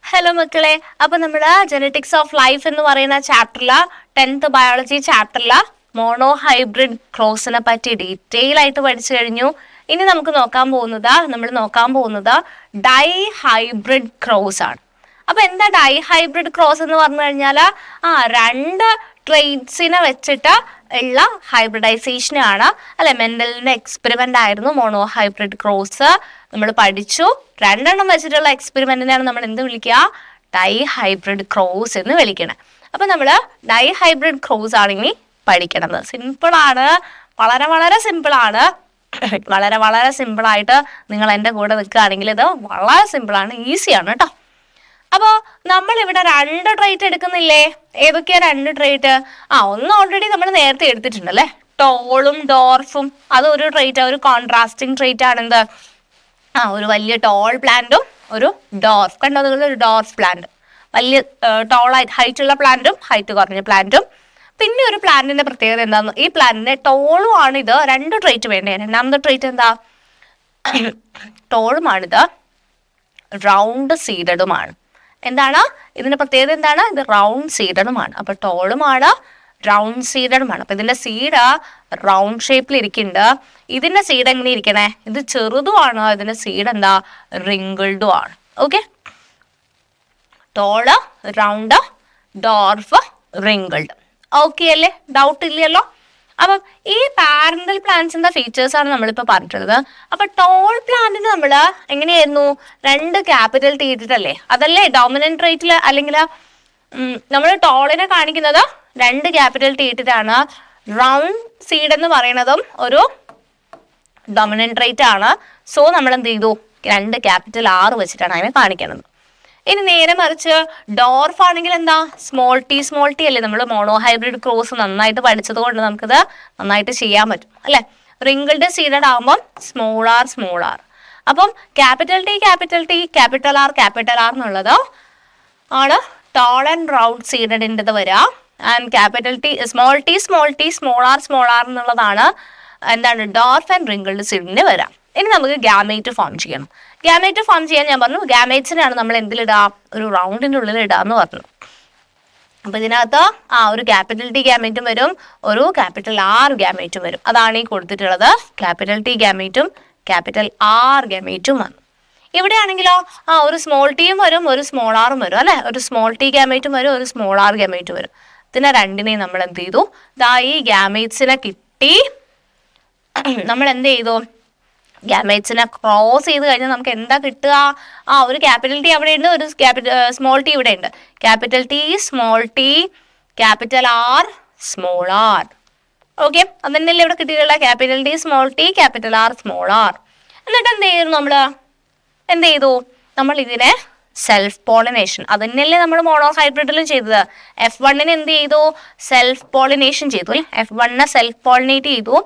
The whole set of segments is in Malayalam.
ഹലോ മക്കളെ, അപ്പൊ നമ്മള് ജെനറ്റിക്സ് ഓഫ് ലൈഫ് എന്ന് പറയുന്ന ചാപ്റ്ററില് 10th ബയോളജി ചാപ്റ്ററില് മോണോ ഹൈബ്രിഡ് ക്രോസിനെ പറ്റി ഡീറ്റെയിൽ ആയിട്ട് പഠിച്ചു കഴിഞ്ഞു. ഇനി നമുക്ക് നോക്കാൻ പോകുന്നത് ഡൈ ഹൈബ്രിഡ് ക്രോസ് ആണ്. അപ്പൊ എന്താ ഡൈ ഹൈബ്രിഡ് ക്രോസ് എന്ന് പറഞ്ഞു കഴിഞ്ഞാല് രണ്ട് ട്രെയ്റ്റ്സിനെ വെച്ചിട്ട് ഉള്ള ഹൈബ്രിഡൈസേഷൻ ആണ് അല്ലെ. മെൻഡലിന്റെ എക്സ്പെരിമെന്റ് ആയിരുന്നു മോണോ ഹൈബ്രിഡ് ക്രോസ്. നമ്മൾ പഠിച്ചു. രണ്ടെണ്ണം വെച്ചിട്ടുള്ള എക്സ്പെരിമെന്റിനാണ് നമ്മൾ എന്ത് വിളിക്കുക? ഡൈ ഹൈബ്രിഡ് ക്രോസ് എന്ന് വിളിക്കണേ. അപ്പൊ നമ്മള് ഡൈ ഹൈബ്രിഡ് ക്രോസ് ആണ് ഇനി പഠിക്കണത്. സിമ്പിൾ ആണ്, വളരെ വളരെ സിമ്പിൾ ആണ്. വളരെ സിമ്പിൾ ആയിട്ട് നിങ്ങൾ എൻ്റെ കൂടെ നിൽക്കുകയാണെങ്കിൽ ഇത് വളരെ സിമ്പിൾ ആണ്, ഈസിയാണ് കേട്ടോ. അപ്പോ നമ്മൾ ഇവിടെ രണ്ട് ട്രേറ്റ് എടുക്കുന്നില്ലേ? ഏതൊക്കെയാ രണ്ട് ട്രേറ്റ്? ഒന്ന് ഓൾറെഡി നമ്മൾ നേരത്തെ എടുത്തിട്ടുണ്ടല്ലേ, ടോളും ഡോർഫും. അതൊരു ട്രേറ്റ്, ഒരു കോൺട്രാസ്റ്റിംഗ് ട്രേറ്റ് ആണ്. എന്ത്? ഒരു വലിയ ടോൾ പ്ലാന്റും ഒരു ഡോർഫ്. കണ്ടോ നിങ്ങൾ? ഒരു ഡോർഫ് പ്ലാന്റ്, വലിയ ഹൈറ്റ് ഉള്ള പ്ലാന്റും ഹൈറ്റ് കുറഞ്ഞ പ്ലാന്റും. പിന്നെ ഒരു പ്ലാന്റിന്റെ പ്രത്യേകത എന്താന്ന്, ഈ പ്ലാന്റിന്റെ ടോളും ആണ് ഇത്. രണ്ട് ട്രേറ്റ് വേണ്ടേ. രണ്ടാമത്തെ ട്രേറ്റ് എന്താ? ടോളുമാണിത്, റൗണ്ട് സീഡഡുമാണ്. എന്താണ് ഇതിന്റെ പ്രത്യേകത? എന്താണ്? ഇത് റൗണ്ട് സീഡഡുമാണ്. അപ്പൊ ടോളുമാണ്, റൗണ്ട് സീഡഡുമാണ്. അപ്പൊ ഇതിന്റെ സീഡ് റൗണ്ട് ഷേപ്പിൽ ഇരിക്കുന്നുണ്ട്. ഇതിന്റെ സീഡ് എങ്ങനെ ഇരിക്കണേ? ഇത് ചെറുതുമാണ്. ഇതിന്റെ സീഡ് എന്താ? റിങ്കിൾഡും ആണ്. Okay, tall, round, dwarf, wrinkled. Okay അല്ലേ? ഡൗട്ട് ഇല്ലല്ലോ? അപ്പം ഈ പാരന്റൽ പ്ലാന്റ്സിന്റെ ഫീച്ചേഴ്സ് ആണ് നമ്മളിപ്പോൾ പറഞ്ഞിട്ടുള്ളത്. അപ്പൊ ടോൾ പ്ലാന്റിന് നമ്മൾ എങ്ങനെയായിരുന്നു? രണ്ട് ക്യാപിറ്റൽ ടി ഇട്ടിട്ടല്ലേ? അതല്ലേ ഡോമിനന്റ് ട്രേറ്റിൽ? അല്ലെങ്കിൽ നമ്മൾ ടോളിനെ കാണിക്കുന്നത് രണ്ട് ക്യാപിറ്റൽ ടി ഇട്ടിട്ടാണ്. റൗണ്ട് സീഡ് എന്ന് പറയുന്നതും ഒരു ഡോമിനന്റ് ട്രേറ്റ് ആണ്. സോ നമ്മൾ എന്ത് ചെയ്തു? രണ്ട് ക്യാപിറ്റൽ R വെച്ചിട്ടാണ് അതിനെ കാണിക്കുന്നത്. ഇനി നേരെ മറിച്ച് ഡോർഫ് ആണെങ്കിൽ എന്താ? സ്മോൾ ടി അല്ലേ? നമ്മൾ മോണോ ഹൈബ്രിഡ് ക്രോസ് നന്നായിട്ട് പഠിച്ചത് കൊണ്ട് നമുക്കിത് നന്നായിട്ട് ചെയ്യാൻ പറ്റും അല്ലെ. റിങ്കിൾഡ് സീഡഡ് ആകുമ്പോൾ സ്മോൾ ആർ. അപ്പം ക്യാപിറ്റൽ ടി ക്യാപിറ്റൽ ആർ എന്നുള്ളത് ആണ് ടോൾ ആൻഡ് റൗണ്ട് സീഡഡിൻ്റെത് വരിക. And capital T small R എന്നുള്ളതാണ് എന്താണ്? ഡോർഫ് ആൻഡ് റിങ്കിൾഡ് സീഡിന് വരാം. ഇനി നമുക്ക് ഗാമേറ്റ് ഫോം ചെയ്യണം. ഗാമേറ്റ് ഫോം ചെയ്യാൻ ഞാൻ പറഞ്ഞു ഗാമേറ്റ്സിനാണ് നമ്മൾ എന്തിലിടുക? ഒരു റൗണ്ടിൻ്റെ ഉള്ളിൽ ഇടാന്ന് പറഞ്ഞു. അപ്പൊ ഇതിനകത്ത് ഒരു ക്യാപിറ്റൽ ടി ഗാമേറ്റും വരും, ഒരു ക്യാപിറ്റൽ ആർ ഗാമേറ്റും വരും. അതാണ് ഈ കൊടുത്തിട്ടുള്ളത്. ക്യാപിറ്റൽ ടി ഗാമേറ്റും ക്യാപിറ്റൽ ആർ ഗാമേറ്റും വന്നു. ഇവിടെ ആണെങ്കിലോ ഒരു സ്മോൾ ടിയും വരും, ഒരു സ്മോൾ ആറും വരും അല്ലെ. ഒരു സ്മോൾ ടി ഗാമേറ്റും വരും, ഒരു സ്മോൾ ആർ ഗാമേറ്റും വരും. ഇതിനെ രണ്ടിനെയും നമ്മൾ എന്ത് ചെയ്തു? ഈ ഗാമേറ്റ്സിനെ കിട്ടി. നമ്മൾ എന്ത് ചെയ്തു? ഗാമേറ്റ്സിനെ ക്രോസ് ചെയ്ത് കഴിഞ്ഞാൽ നമുക്ക് എന്താ കിട്ടുക? ഒരു ക്യാപിറ്റൽ ടി അവിടെ ഉണ്ട്, ഒരു സ്മോൾ ടി ഇവിടെ ഉണ്ട്. Capital T small T capital R small R. Okay, അതന്നെയല്ലേ ഇവിടെ കിട്ടിയിട്ടുള്ള? Capital T small T capital R small R. എന്നിട്ട് എന്ത് ചെയ്തു? നമ്മൾ ഇതിനെ സെൽഫ് പോളിനേഷൻ, അതന്നെയല്ലേ നമ്മൾ മോണോ ഹൈബ്രിഡിലും ചെയ്തത്. F1 എന്ത് ചെയ്തു? സെൽഫ് പോളിനേഷൻ ചെയ്തു അല്ലേ. F1 സെൽഫ് പോളിനേറ്റ് ചെയ്തു.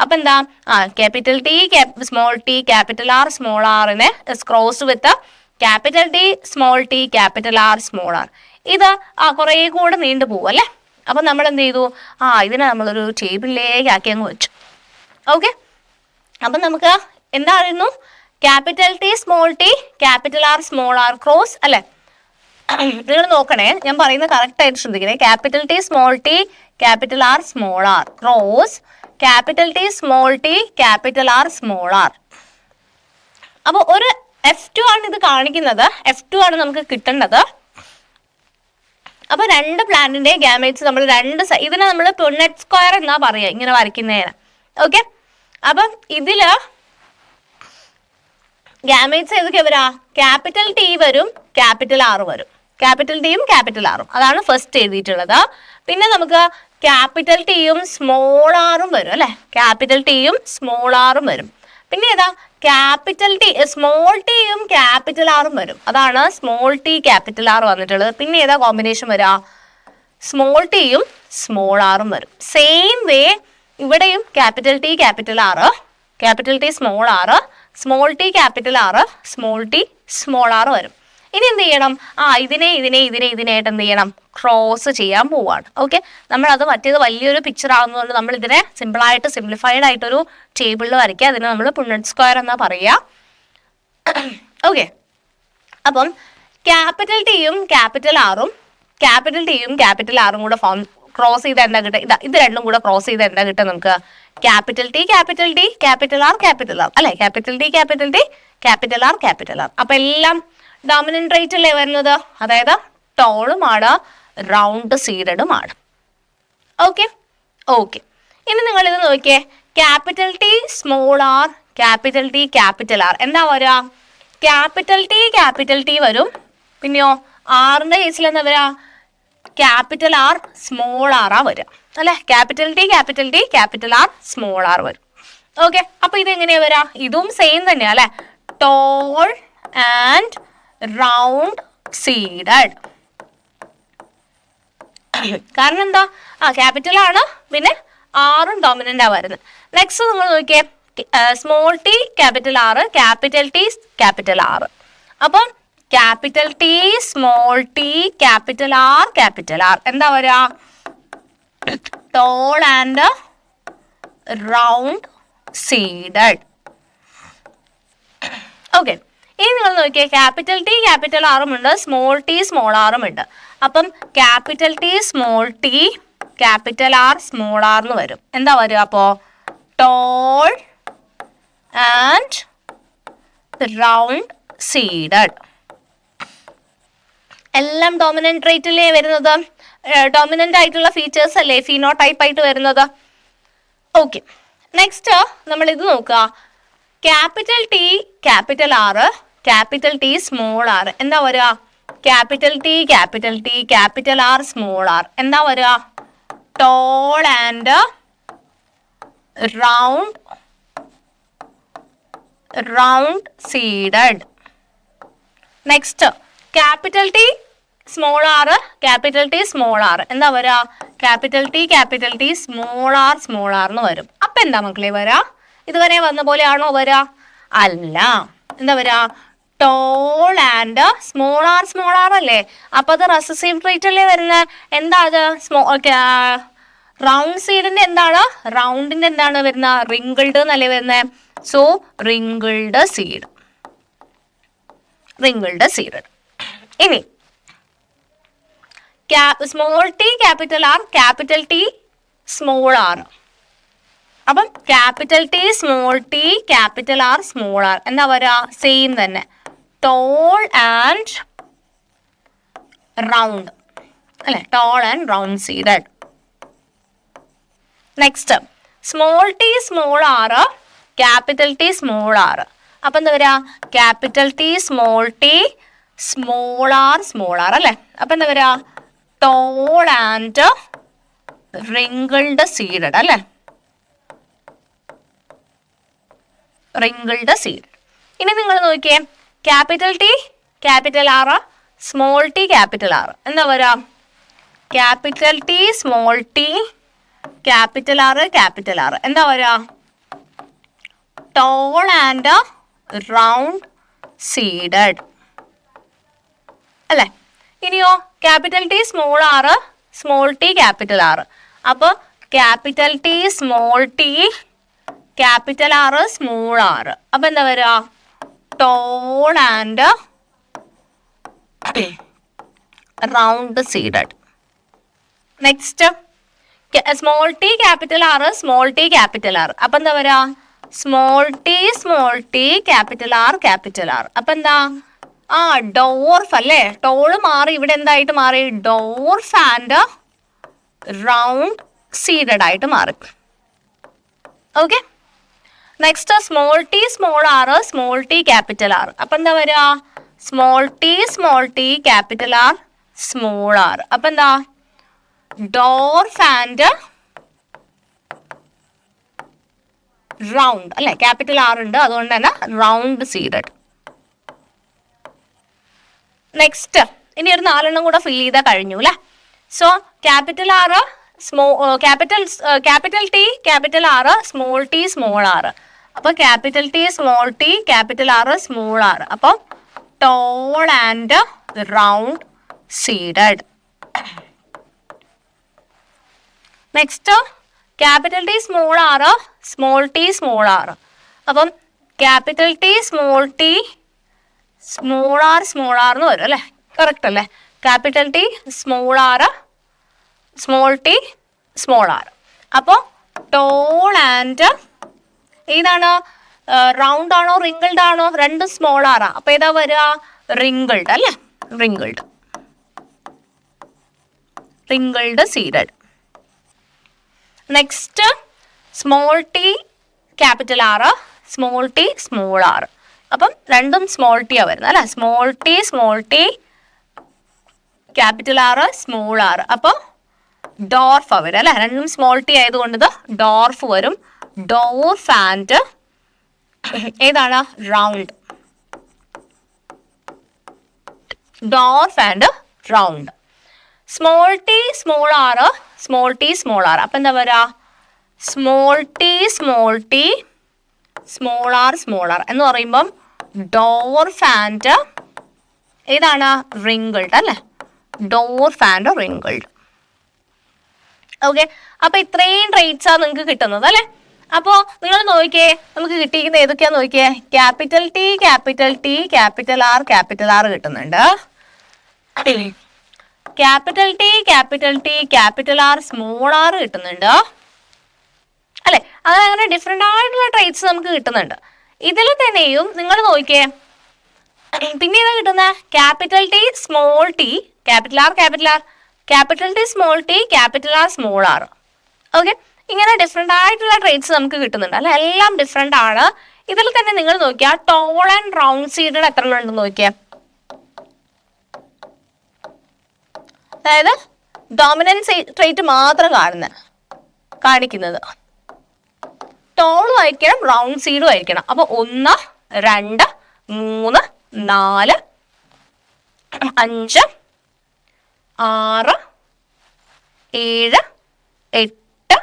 അപ്പൊ എന്താ? Capital T small T capital R small ആറിനെ cross with capital T small T capital R small R. ഇത് കുറേ കൂടെ നീണ്ടു പോകും അല്ലേ. അപ്പൊ നമ്മൾ എന്ത് ചെയ്തു? ഇതിനെ നമ്മളൊരു ടേബിളിലേക്ക് ആക്കി അങ്ങ് വെച്ചു. ഓക്കെ, അപ്പൊ നമുക്ക് എന്തായിരുന്നു? Capital T small T capital R small R cross അല്ലെ. നിങ്ങൾ നോക്കണേ, ഞാൻ പറയുന്നത് കറക്റ്റ് ആയിട്ട് ശ്രദ്ധിക്കണേ. Capital T small T capital R small R cross capital T small T capital R small R. അപ്പോൾ ഒരു F2 ആണ് ഇത് കാണിക്കുന്നത്. F2 ആണ് നമുക്ക് കിട്ടേണ്ടത്. അപ്പൊ രണ്ട് പ്ലാന്റിന്റെ ഗാമേറ്റ്സ് നമ്മൾ ഇതിനെ നമ്മൾ പുണ്ണറ്റ് സ്ക്വയർ എന്നാ പറയുക ഇങ്ങനെ വരയ്ക്കുന്നതിന്. ഓക്കെ, അപ്പം ഇതില് ഗാമേറ്റ്സ് ഏതൊക്കെ വരാ? ക്യാപിറ്റൽ ടി വരും, ക്യാപിറ്റൽ ആർ വരും. ക്യാപിറ്റൽ ടിയും ക്യാപിറ്റൽ ആറും, അതാണ് ഫസ്റ്റ് എഴുതിയിട്ടുള്ളത്. പിന്നെ നമുക്ക് ക്യാപിറ്റൽ ടിയും സ്മോൾ ആറും വരും അല്ലെ. ക്യാപിറ്റൽ ടിയും സ്മോൾ ആറും വരും. പിന്നെ ഏതാ? ക്യാപിറ്റൽ ടി സ്മോൾ ടിയും ക്യാപിറ്റൽ ആറും വരും. അതാണ് സ്മോൾ ടി ക്യാപിറ്റൽ ആർ വന്നിട്ടുള്ളത്. പിന്നെ ഏതാ കോമ്പിനേഷൻ വരാ? സ്മോൾ ടിയും സ്മോൾ ആറും വരും. സെയിം വേ ഇവിടെയും ക്യാപിറ്റൽ ടി ക്യാപിറ്റൽ ആറ്, ക്യാപിറ്റൽ ടി സ്മോൾ ആറ്, സ്മോൾ ടി ക്യാപിറ്റൽ ആറ്, സ്മോൾ ടി സ്മോൾ ആറ് വരും. ഇനി എന്ത് ചെയ്യണം? ഇതിനായിട്ട് എന്ത് ചെയ്യണം? ക്രോസ് ചെയ്യാൻ പോവാണ്. ഓക്കെ, നമ്മളത് മറ്റേത് വലിയൊരു പിക്ചർ ആകുന്നതുകൊണ്ട് നമ്മൾ ഇതിനെ സിമ്പിളായിട്ട് സിംപ്ലിഫൈഡ് ആയിട്ടൊരു ടേബിളിൽ വരയ്ക്കുക. അതിനെ നമ്മൾ പുണ്ണറ്റ് സ്ക്വയർ എന്നാ പറയുക. ഓക്കെ, അപ്പം ക്യാപിറ്റൽ ടിയും ക്യാപിറ്റൽ ആറും കൂടെ ക്രോസ് ചെയ്ത് എന്താ കിട്ടുക? ഇത് രണ്ടും കൂടെ ക്രോസ് ചെയ്ത് എന്താ കിട്ടുക നമുക്ക്? ക്യാപിറ്റൽ ടി ക്യാപിറ്റൽ ആർ അല്ലെ? Capital T capital R. അപ്പൊ എല്ലാം ഡോമിനന്റ് റേറ്റ് അല്ലേ വരുന്നത്? അതായത് ടോളുമാണ്, റൗണ്ട് സീഡഡുമാണ്. ഓക്കെ. ഇനി നിങ്ങൾ ഇത് നോക്കിയേ, capital T small R, capital T capital R. എന്താ വരിക? ക്യാപിറ്റൽ ടി വരും. പിന്നെയോ ആറിന്റെ കേസിൽ എന്താ വരിക? ക്യാപിറ്റൽ ആർ സ്മോൾ ആറാ വരിക അല്ലെ? Capital T capital R small R വരും. ഓക്കെ. അപ്പൊ ഇത് എങ്ങനെയാ വരിക? ഇതും സെയിം തന്നെയാ അല്ലെ? Tall and round seeded. കാരണം എന്താ? ക്യാപിറ്റൽ ആണ്, പിന്നെ ആറും ഡോമിനന്റ് ആ വരുന്നത്. നെക്സ്റ്റ് നിങ്ങൾ നോക്കിയേ, small T capital R, capital T capital R. അപ്പം capital T small T capital R എന്താ വരിക? Tall and round seeded. Okay. ഇനി നിങ്ങൾ നോക്കിയേ, ക്യാപിറ്റൽ ടി ക്യാപിറ്റൽ ആറും ഉണ്ട്, സ്മോൾ ടി സ്മോൾ ആറും ഉണ്ട്. അപ്പം capital T small T capital R small R എന്ന് വരും. എന്താ വരിക അപ്പോ? Tall and round seeded. എല്ലാം ഡോമിനന്റ് റേറ്റിലേ വരുന്നത്, ഡോമിനന്റ് ആയിട്ടുള്ള ഫീച്ചേഴ്സ് അല്ലേ ഫീനോടൈപ്പ് ആയിട്ട് വരുന്നത്. ഓക്കെ. നെക്സ്റ്റ് നമ്മൾ ഇത് നോക്കുക, capital T capital R, capital T small R. എന്താ വരിക? Capital T capital R small R. എന്താ വരിക? Tall and round seeded. Next capital T small R, capital T small R. എന്താ വരിക? ക്യാപിറ്റൽ ടി സ്മോൾ ആർ എന്ന് വരും. അപ്പൊ എന്താ മക്കളെ വരാ? ഇതുവരെ വന്ന പോലെയാണോ വരാ? അല്ല. എന്താ വരാ? ടോൾ ആൻഡ് സ്മോൾ ആർ അല്ലേ? അപ്പൊ അത് റെസസീവ് ട്രേറ്റ് അല്ലേ വരുന്നത്? എന്താ അത്? റൗണ്ട് സീഡിന്റെ എന്താണ്? റൗണ്ടിന്റെ എന്താണ് വരുന്നത്? റിങ്കിൾഡ് എന്നല്ലേ വരുന്നത്? So wrinkled seed. ഇനി small T capital R, capital T small R. അപ്പം capital T small T capital R small R എന്താ പറയുക? സെയിം തന്നെ, ടോൾ ആൻഡ് റൗണ്ട് അല്ലെ? Tall and round seeded. Next small T small R, capital T small R. അപ്പൊ എന്താ വരിക? ക്യാപിറ്റൽ ടി സ്മോൾ ആർ അല്ലെ? അപ്പൊ എന്താ വരിക? ടോൾ ആൻഡ് റിങ്കിൾഡ് സീഡഡ് അല്ലെ? Wrinkled seed. ഇനി നിങ്ങൾ നോക്കിയേ, capital T capital R, small T capital R. എന്താ വരിക? Capital T small T capital R എന്താ വരിക? ടോൾ ആൻഡ് റൗണ്ട് സീഡഡ് അല്ലെ? ഇനിയോ capital T small R, small T capital R. അപ്പൊ capital T small T capital R small R. അപ്പൊ എന്താ വരിക? Tall and round seeded. Next small T capital R, small T capital R. അപ്പൊ എന്താ വരിക? Small T capital R. അപ്പൊ എന്താ? ഡോർഫ് അല്ലേ? ടോള് മാറി, ഇവിടെ എന്തായിട്ട് മാറി? ഡോർഫ് ആൻഡ് റൗണ്ട് സീഡഡ് ആയിട്ട് മാറി. Okay. Next small T small R, small T capital R. അപ്പൊ എന്താ വരിക? Small T capital R small R. അപ്പൊ എന്താ? ഡോർഫ് ആൻഡ് റൗണ്ട് അല്ലെ? ക്യാപിറ്റൽ ആർ ഉണ്ട്, അതുകൊണ്ട് തന്നെ റൗണ്ട് സീഡഡ്. നെക്സ്റ്റ് ഇനി ഒരു 4 കൂടെ ഫിൽ ചെയ്താൽ കഴിഞ്ഞു അല്ലെ? So capital R, capital T capital R, small T small R. അപ്പൊ capital T small T capital R small R. അപ്പൊ tall and round seeded. Next capital T small R, small T small R. അപ്പം capital T small T small R എന്ന് വരും അല്ലെ? കറക്റ്റ് അല്ലേ? Capital T small R small T small R. അപ്പോൾ ടോൾ ആൻഡ് ഏതാണ്? റൗണ്ട് ആണോ റിങ്കിൾഡ് ആണോ? രണ്ടും സ്മോൾ ആറാ. അപ്പൊ ഏതാ വരിക? റിങ്കിൾഡ് അല്ലേ? Wrinkled wrinkled seeded. Next small T capital ആറ് സ്മോൾ ടി സ്മോൾ ആറ്. അപ്പം രണ്ടും സ്മോൾ ടി ആ വരുന്നത് അല്ലേ? സ്മോൾ ടി ക്യാപിറ്റൽ ആറ് സ്മോൾ ആറ്. അപ്പോൾ ഡോർഫ് ആ വരും അല്ലേ? രണ്ടും സ്മോൾ ടി ആയതുകൊണ്ട് ഇത് ഡോർഫ് വരും. ഡോർഫ് ആൻഡ് ഏതാണ്? Round. Dwarf and round. Small T small ആറ് സ്മോൾ ടി സ്മോൾ ആറ്. അപ്പം എന്താ വരാ? സ്മോൾ ടി സ്മോൾ ആർ എന്ന് പറയുമ്പം ഡോർഫ് ആൻഡ് ഏതാണ്? റിങ്കിൾഡ് അല്ലേ? Dwarf and wrinkled. ഓക്കെ, അപ്പൊ ഇത്രയും ട്രേറ്റ്സ് ആണ് നിങ്ങൾക്ക് കിട്ടുന്നത് അല്ലെ? അപ്പോ നിങ്ങൾ നോക്കിയേ, നമുക്ക് കിട്ടിയിരിക്കുന്ന ഏതൊക്കെയാ നോക്കിയേ? ക്യാപിറ്റൽ ടി ക്യാപിറ്റൽ ആർ കിട്ടുന്നുണ്ട്. Capital T capital R small R കിട്ടുന്നുണ്ട് അല്ലെ? അങ്ങനെ ഡിഫറെന്റ് ആയിട്ടുള്ള ട്രേറ്റ്സ് നമുക്ക് കിട്ടുന്നുണ്ട്. ഇതിൽ തന്നെയും നിങ്ങൾ നോക്കിയേ, പിന്നെ ഏതാ കിട്ടുന്നത്? Capital T small T capital R capital T small T capital R small R. Okay, ഇങ്ങനെ ഡിഫറെന്റ് ആയിട്ടുള്ള ട്രേറ്റ്സ് നമുക്ക് കിട്ടുന്നുണ്ട് അല്ലെ? എല്ലാം ഡിഫറെന്റ് ആണ്. ഇതിൽ തന്നെ നിങ്ങൾ നോക്കിയാൽ ടോൾ ആൻഡ് റൗണ്ട് സീഡഡ് എത്ര ഉണ്ടെന്ന് നോക്കിയാൽ, അതായത് ഡോമിനൻസ് ട്രേറ്റ് മാത്രം കാണിക്കുന്നത് ടോളും ആയിരിക്കണം റൗണ്ട് സീഡും ആയിരിക്കണം. അപ്പൊ 1 2 3 4 5 6 7 8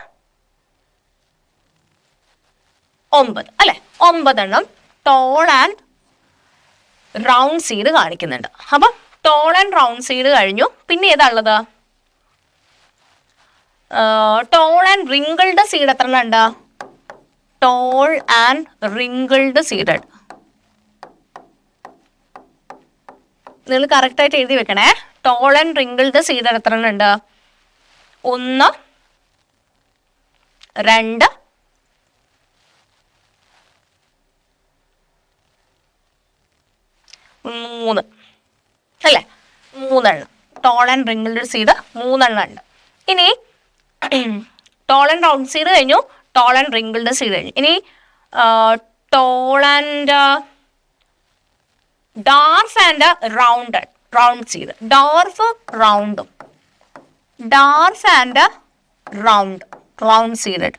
9 അല്ലെ? 9 ടോൾ ആൻഡ് റൗണ്ട് സീഡ് കാണിക്കുന്നുണ്ട്. അപ്പൊ ടോൾ ആൻഡ് റൗണ്ട് സീഡ് കഴിഞ്ഞു. പിന്നെ ഏതാ ഉള്ളത്? ടോൾ ആൻഡ് റിങ്കിൾഡ് സീഡ് എത്ര ഉണ്ട്? Tall and wrinkled seeded. നിങ്ങൾ കറക്റ്റ് ആയിട്ട് എഴുതി വെക്കണേ. ടോൾ ആൻഡ് റിങ്കിൾഡ് സീഡഡ് എത്ര ഉണ്ട്? 1 2 3 അല്ലേ? 3 ടോൾ ആൻഡ് റിങ്കിൾഡ് സീഡ് 3 ഉണ്ട്. ഇനി ടോൾ ആൻഡ് റൗണ്ട് സീഡ് കഴിഞ്ഞു, ടോൾ ആൻഡ് റിങ്കിൾഡ് സീഡ് കഴിഞ്ഞു. ഇനി tall and dwarf and round seed. Dwarf റൗണ്ടും ഡാർഫ് ആൻഡ് റൗണ്ട് സീഡഡ്.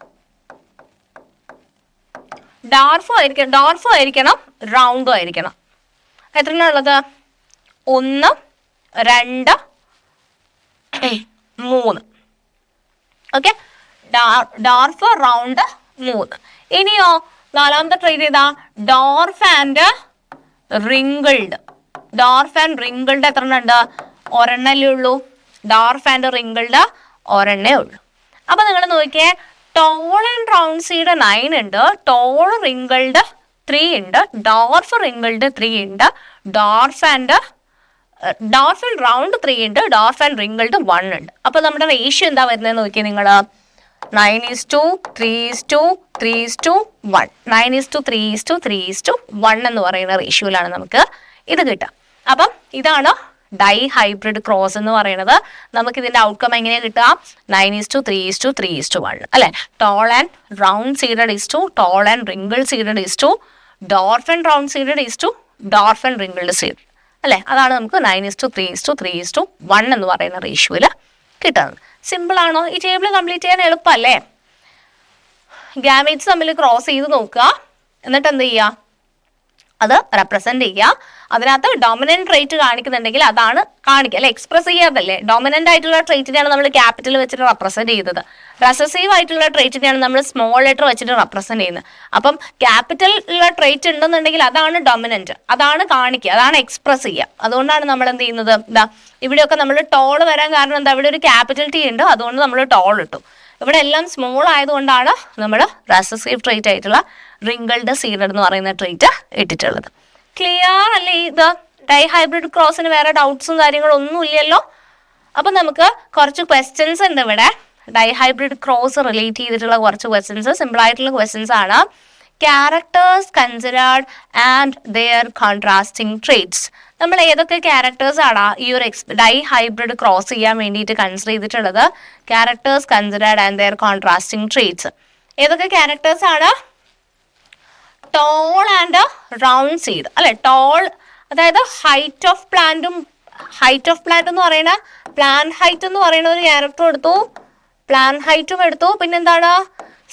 ഡാർഫും ആയിരിക്കണം റൗണ്ടും ആയിരിക്കണം. എത്രയാണ് ഉള്ളത്? 1 2 3. Okay, dwarf round 3. ഇനിയോ നാലാമത്തെ ട്രേറ്റ് ചെയ്താ dwarf and wrinkled. Dwarf and wrinkled എത്ര ഉണ്ട്? ഒരെണ്ണല്ലേ ഉള്ളൂ. ഡോർഫ് ആൻഡ് റിങ്കിൾഡ് ഒരെണ്ണേ ഉള്ളൂ. അപ്പൊ നിങ്ങൾ നോക്കിയേ, ടോൾ ആൻഡ് റൗണ്ട് സീഡ് 9 ഉണ്ട്, ടോൾ റിങ്കിൾഡ് 3 ഉണ്ട്, ഡോർഫ് റിങ്കിൾഡ് 3 ഉണ്ട്, ഡോർഫ് റൗണ്ട് 3 ഉണ്ട്, ഡോർഫ് ആൻഡ് റിങ്കിൾഡ് 1 ഉണ്ട്. അപ്പൊ നമ്മുടെ റേഷ്യോ എന്താ വരുന്നത് നോക്കിയേ നിങ്ങൾ? 9:3:3:1. 9:3:3:1 എന്ന് പറയുന്ന റേഷ്യോയിലാണ് നമുക്ക് ഇത് കിട്ടുക. അപ്പം ഇതാണ് ഡൈഹൈബ്രിഡ് ക്രോസ് എന്ന് പറയുന്നത്. നമുക്ക് ഇതിന്റെ ഔട്ട്കം എങ്ങനെയാ കിട്ടുക? 9:3:3:1 അല്ലെ? Tall and round seeded is to tall and wrinkled seeded is to dwarf and round seeded is to dwarf and wrinkled seeded അല്ലെ? അതാണ് നമുക്ക് 9:3:3:1 എന്ന് പറയുന്ന റേഷ്യോയിൽ കിട്ടുന്നത്. സിമ്പിൾ ആണോ? ഈ ടേബിൾ കംപ്ലീറ്റ് ചെയ്യാൻ എളുപ്പമല്ലേ? ഗാമേറ്റ്സ് തമ്മിൽ ക്രോസ് ചെയ്ത് നോക്കുക, എന്നിട്ട് എന്ത് ചെയ്യുക? അത് റെപ്രസെന്റ് ചെയ്യുക. അതിനകത്ത് ഡോമിനന്റ് ട്രേറ്റ് കാണിക്കുന്നുണ്ടെങ്കിൽ അതാണ് കാണിക്കുക അല്ലെ? എക്സ്പ്രസ് ചെയ്യാതല്ലേ? ഡോമിനന്റ് ആയിട്ടുള്ള ട്രേറ്റിനെയാണ് നമ്മൾ ക്യാപിറ്റൽ വെച്ചിട്ട് റെപ്രസെന്റ് ചെയ്തത്. റെസസീവ് ആയിട്ടുള്ള ട്രേറ്റിനെയാണ് നമ്മൾ സ്മോൾ ലെറ്റർ വെച്ചിട്ട് റെപ്രസെന്റ് ചെയ്യുന്നത്. അപ്പം ക്യാപിറ്റൽ ഉള്ള ട്രേറ്റ് ഉണ്ടെന്നുണ്ടെങ്കിൽ അതാണ് ഡോമിനന്റ്, അതാണ് കാണിക്കുക, അതാണ് എക്സ്പ്രസ് ചെയ്യുക. അതുകൊണ്ടാണ് നമ്മൾ എന്ത് ചെയ്യുന്നത്? ഇവിടെയൊക്കെ നമ്മൾ ടോൾ വരാൻ കാരണം എന്താ? ഇവിടെ ഒരു ക്യാപിറ്റൽ ടി ഉണ്ട്, അതുകൊണ്ട് നമ്മൾ ടോൾ ഇട്ടു. ഇവിടെ എല്ലാം സ്മോൾ ആയതുകൊണ്ടാണ് നമ്മൾ റെസസീവ് ട്രേറ്റ് ആയിട്ടുള്ള റിങ്കിൾഡ് സീഡഡ് എന്ന് പറയുന്ന ട്രേറ്റ് ഇട്ടിട്ടുള്ളത്. ക്ലിയർ അല്ലേ? ഇത് ഡൈഹൈബ്രിഡ് ക്രോസിന് വേറെ ഡൗട്ട്സും കാര്യങ്ങളും ഒന്നും ഇല്ലല്ലോ. അപ്പൊ നമുക്ക് കുറച്ച് ക്വസ്റ്റ്യൻസ് ഉണ്ട് ഇവിടെ. ഡൈഹൈബ്രിഡ് ക്രോസ് റിലേറ്റ് ചെയ്തിട്ടുള്ള കുറച്ച് ക്വസ്റ്റ്യൻസ്, സിമ്പിൾ ആയിട്ടുള്ള ക്വസ്റ്റ്യൻസ് ആണ്. Characters considered and their contrasting traits. നമ്മൾ ഏതൊക്കെ ക്യാരക്ടേഴ്സ് ആണ് ഈ ഒരു ഡൈഹൈബ്രിഡ് ക്രോസ് ചെയ്യാൻ വേണ്ടിയിട്ട് കൺസിഡർ ചെയ്തിട്ടുള്ളത്? Characters considered and their contrasting traits. ഏതൊക്കെ ക്യാരക്ടേഴ്സ് ആണ്? ടോൾ ആൻഡ് റൗണ്ട് സീഡ് അല്ലെ. ടോൾ അതായത് ഹൈറ്റ് ഓഫ് പ്ലാന്റ് എന്ന് പറയുന്ന പ്ലാന്റ് ഹൈറ്റ് എന്ന് പറയുന്ന ഒരു ക്യാരക്ടർ എടുത്തു, പ്ലാന്റ് ഹൈറ്റും എടുത്തു, പിന്നെന്താണ്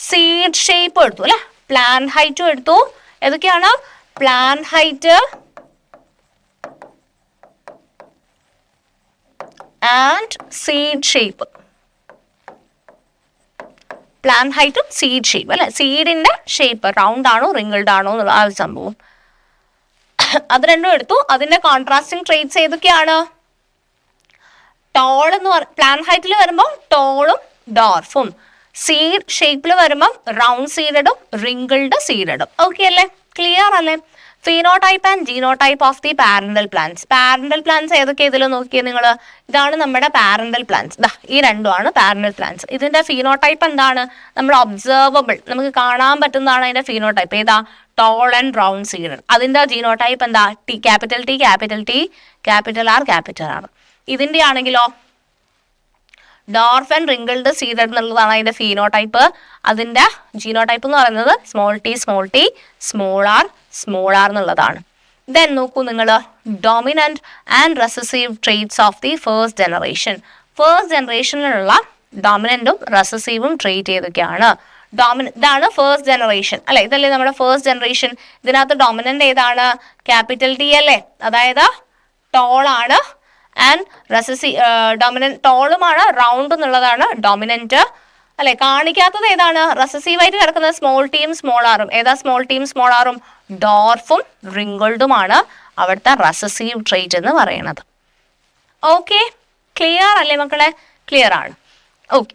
സീഡ് ഷേപ്പ് എടുത്തു അല്ലെ. പ്ലാന്റ് ഹൈറ്റും എടുത്തു. ഏതൊക്കെയാണ്? Plant height and seed shape. Plant ഹൈറ്റും സീഡ് ഷേപ്പ് അല്ലെ. സീഡിന്റെ ഷേപ്പ് റൗണ്ട് ആണോ റിംഗിൾഡ് ആണോ എന്നുള്ള ആ ഒരു സംഭവം, അത് രണ്ടും എടുത്തു. അതിന്റെ കോൺട്രാസ്റ്റിംഗ് ട്രേറ്റ്സ് ഏതൊക്കെയാണ്? ടോൾ എന്ന് പ്ലാന്റ് ഹൈറ്റിൽ വരുമ്പോൾ ടോളും ഡോർഫും, സീഡ് ഷേപ്പിൽ വരുമ്പോൾ റൗണ്ട് സീഡഡും റിംഗിൾഡ് സീഡഡും. ഓക്കെ അല്ലേ? ക്ലിയർ അല്ലേ? Phenotype and genotype of the parental plants. Parental plants ഏതൊക്കെ ഇതിൽ നോക്കിയേ നിങ്ങൾ? ഇതാണ് നമ്മുടെ പാരന്റൽ പ്ലാന്റ്സ്. ഈ രണ്ടുമാണ് പാരന്റൽ പ്ലാന്റ്സ്. ഇതിന്റെ ഫീനോടൈപ്പ് എന്താണ്? നമ്മൾ ഒബ്സർവബിൾ, നമുക്ക് കാണാൻ പറ്റുന്നതാണ് അതിന്റെ ഫീനോടൈപ്പ്. ഏതാ? Tall and round seeded. അതിന്റെ ജീനോടൈപ്പ് എന്താ? T, capital T, capital T, capital R, capital R. ഇതിന്റെ ആണെങ്കിലോ ഡോർഫ് ആൻഡ് റിംഗിൾഡ് സീഡഡ് എന്നുള്ളതാണ് അതിന്റെ ഫീനോടൈപ്പ്. അതിന്റെ ജീനോടൈപ്പ് എന്ന് പറയുന്നത് സ്മോൾ ടി, സ്മോൾ ആർ എന്നുള്ളതാണ്. ദെൻ നോക്കൂ നിങ്ങൾ, dominant and recessive traits of the first generation. First ജനറേഷനിലുള്ള ഡോമിനന്റും റെസസീവും ട്രേറ്റ് ഏതൊക്കെയാണ്? ഇതാണ് ഫസ്റ്റ് ജനറേഷൻ അല്ലെ. ഇതല്ലേ നമ്മുടെ ഫസ്റ്റ് ജനറേഷൻ. ഇതിനകത്ത് ഡോമിനന്റ് ഏതാണ്? ക്യാപിറ്റൽ ടി അല്ലേ. അതായത് ടോൾ ആണ്. ആൻഡ് ഡോമിനന്റ് ടോളുമാണ്, റൗണ്ട് എന്നുള്ളതാണ് ഡോമിനന്റ് അല്ലെ. കാണിക്കാത്തത് ഏതാണ്? റെസസീവായിട്ട് കിടക്കുന്നത് സ്മോൾ ടിയും സ്മോൾ ആറും. ഏതാ സ്മോൾ ടിയും സ്മോൾ ആറും? ഡോർഫും റിംഗിൾഡുമാണ് അവിടുത്തെ റെസസീവ് ട്രേറ്റ് എന്ന് പറയുന്നത്. ഓക്കെ, ക്ലിയർ അല്ലേ മക്കളെ? ക്ലിയർ ആണ്. Okay,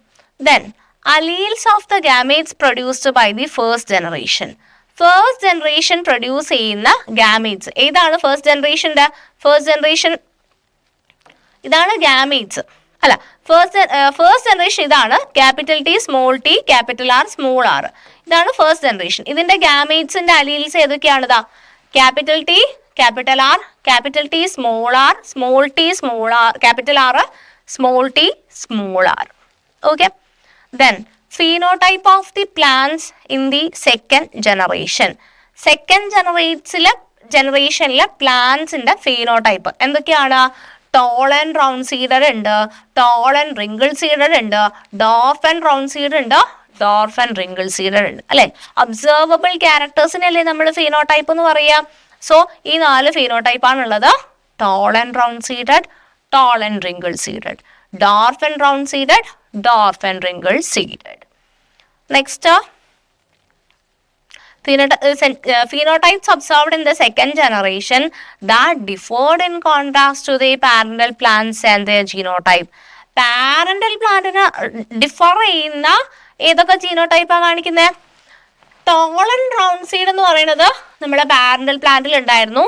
then alleles of the gametes produced by the first generation. First generation produce ചെയ്യുന്ന ഗാമേറ്റ്സ് ഏതാണ്? ഫസ്റ്റ് ജനറേഷൻ ഇതാണ് ഗാമേറ്റ്സ് അല്ല. ഫസ്റ്റ് ജനറേഷൻ ഇതാണ്. Capital T, small T, capital R, small R. ഇതാണ് ഫസ്റ്റ് ജനറേഷൻ. ഇതിന്റെ ഗാമേറ്റ്സിന്റെ അലീൽസ് ഏതൊക്കെയാണ്? ഇതാ capital T, capital R, capital T, small R, small T, small R, capital R, small T, small R. Okay, then phenotype of the plants in the second generation. Second ജനറേഷനിലെ പ്ലാന്റ്സിന്റെ ഫീനോടൈപ്പ് എന്തൊക്കെയാണ്? ടോൾ ആൻഡ് റൗണ്ട് സീഡഡ് ഉണ്ട്, ടോൾ ആൻഡ് റിംഗിൾ സീഡഡ് ഉണ്ട്, ഡോർഫ് ആൻഡ് റൗണ്ട് സീഡഡ് ഉണ്ട്, ഡോർഫ് ആൻഡ് റിംഗിൾ സീഡഡ് ഉണ്ട് അല്ലെ. ഒബ്സർവബിൾ ക്യാരക്ടേഴ്സിനല്ലേ നമ്മൾ ഫീനോടൈപ്പ് എന്ന് പറയാം. സോ ഈ 4 ഫീനോടൈപ്പ് ആണുള്ളത്. Toll and round seeded, toll and wrinkle seeded, dwarf and round seeded, dwarf and wrinkle seeded. Next, phenotypes observed in the second generation that differed in contrast to the parental plants and their genotype. Parental പ്ലാന്റിന് ഡിഫർ ചെയ്യുന്ന ഏതൊക്കെ ജീനോടൈപ്പാണ് കാണിക്കുന്നത്? ടോൾ ആൻഡ് റൗണ്ട് സീഡ് എന്ന് പറയുന്നത് നമ്മുടെ പാരന്റൽ പ്ലാന്റിൽ ഉണ്ടായിരുന്നു.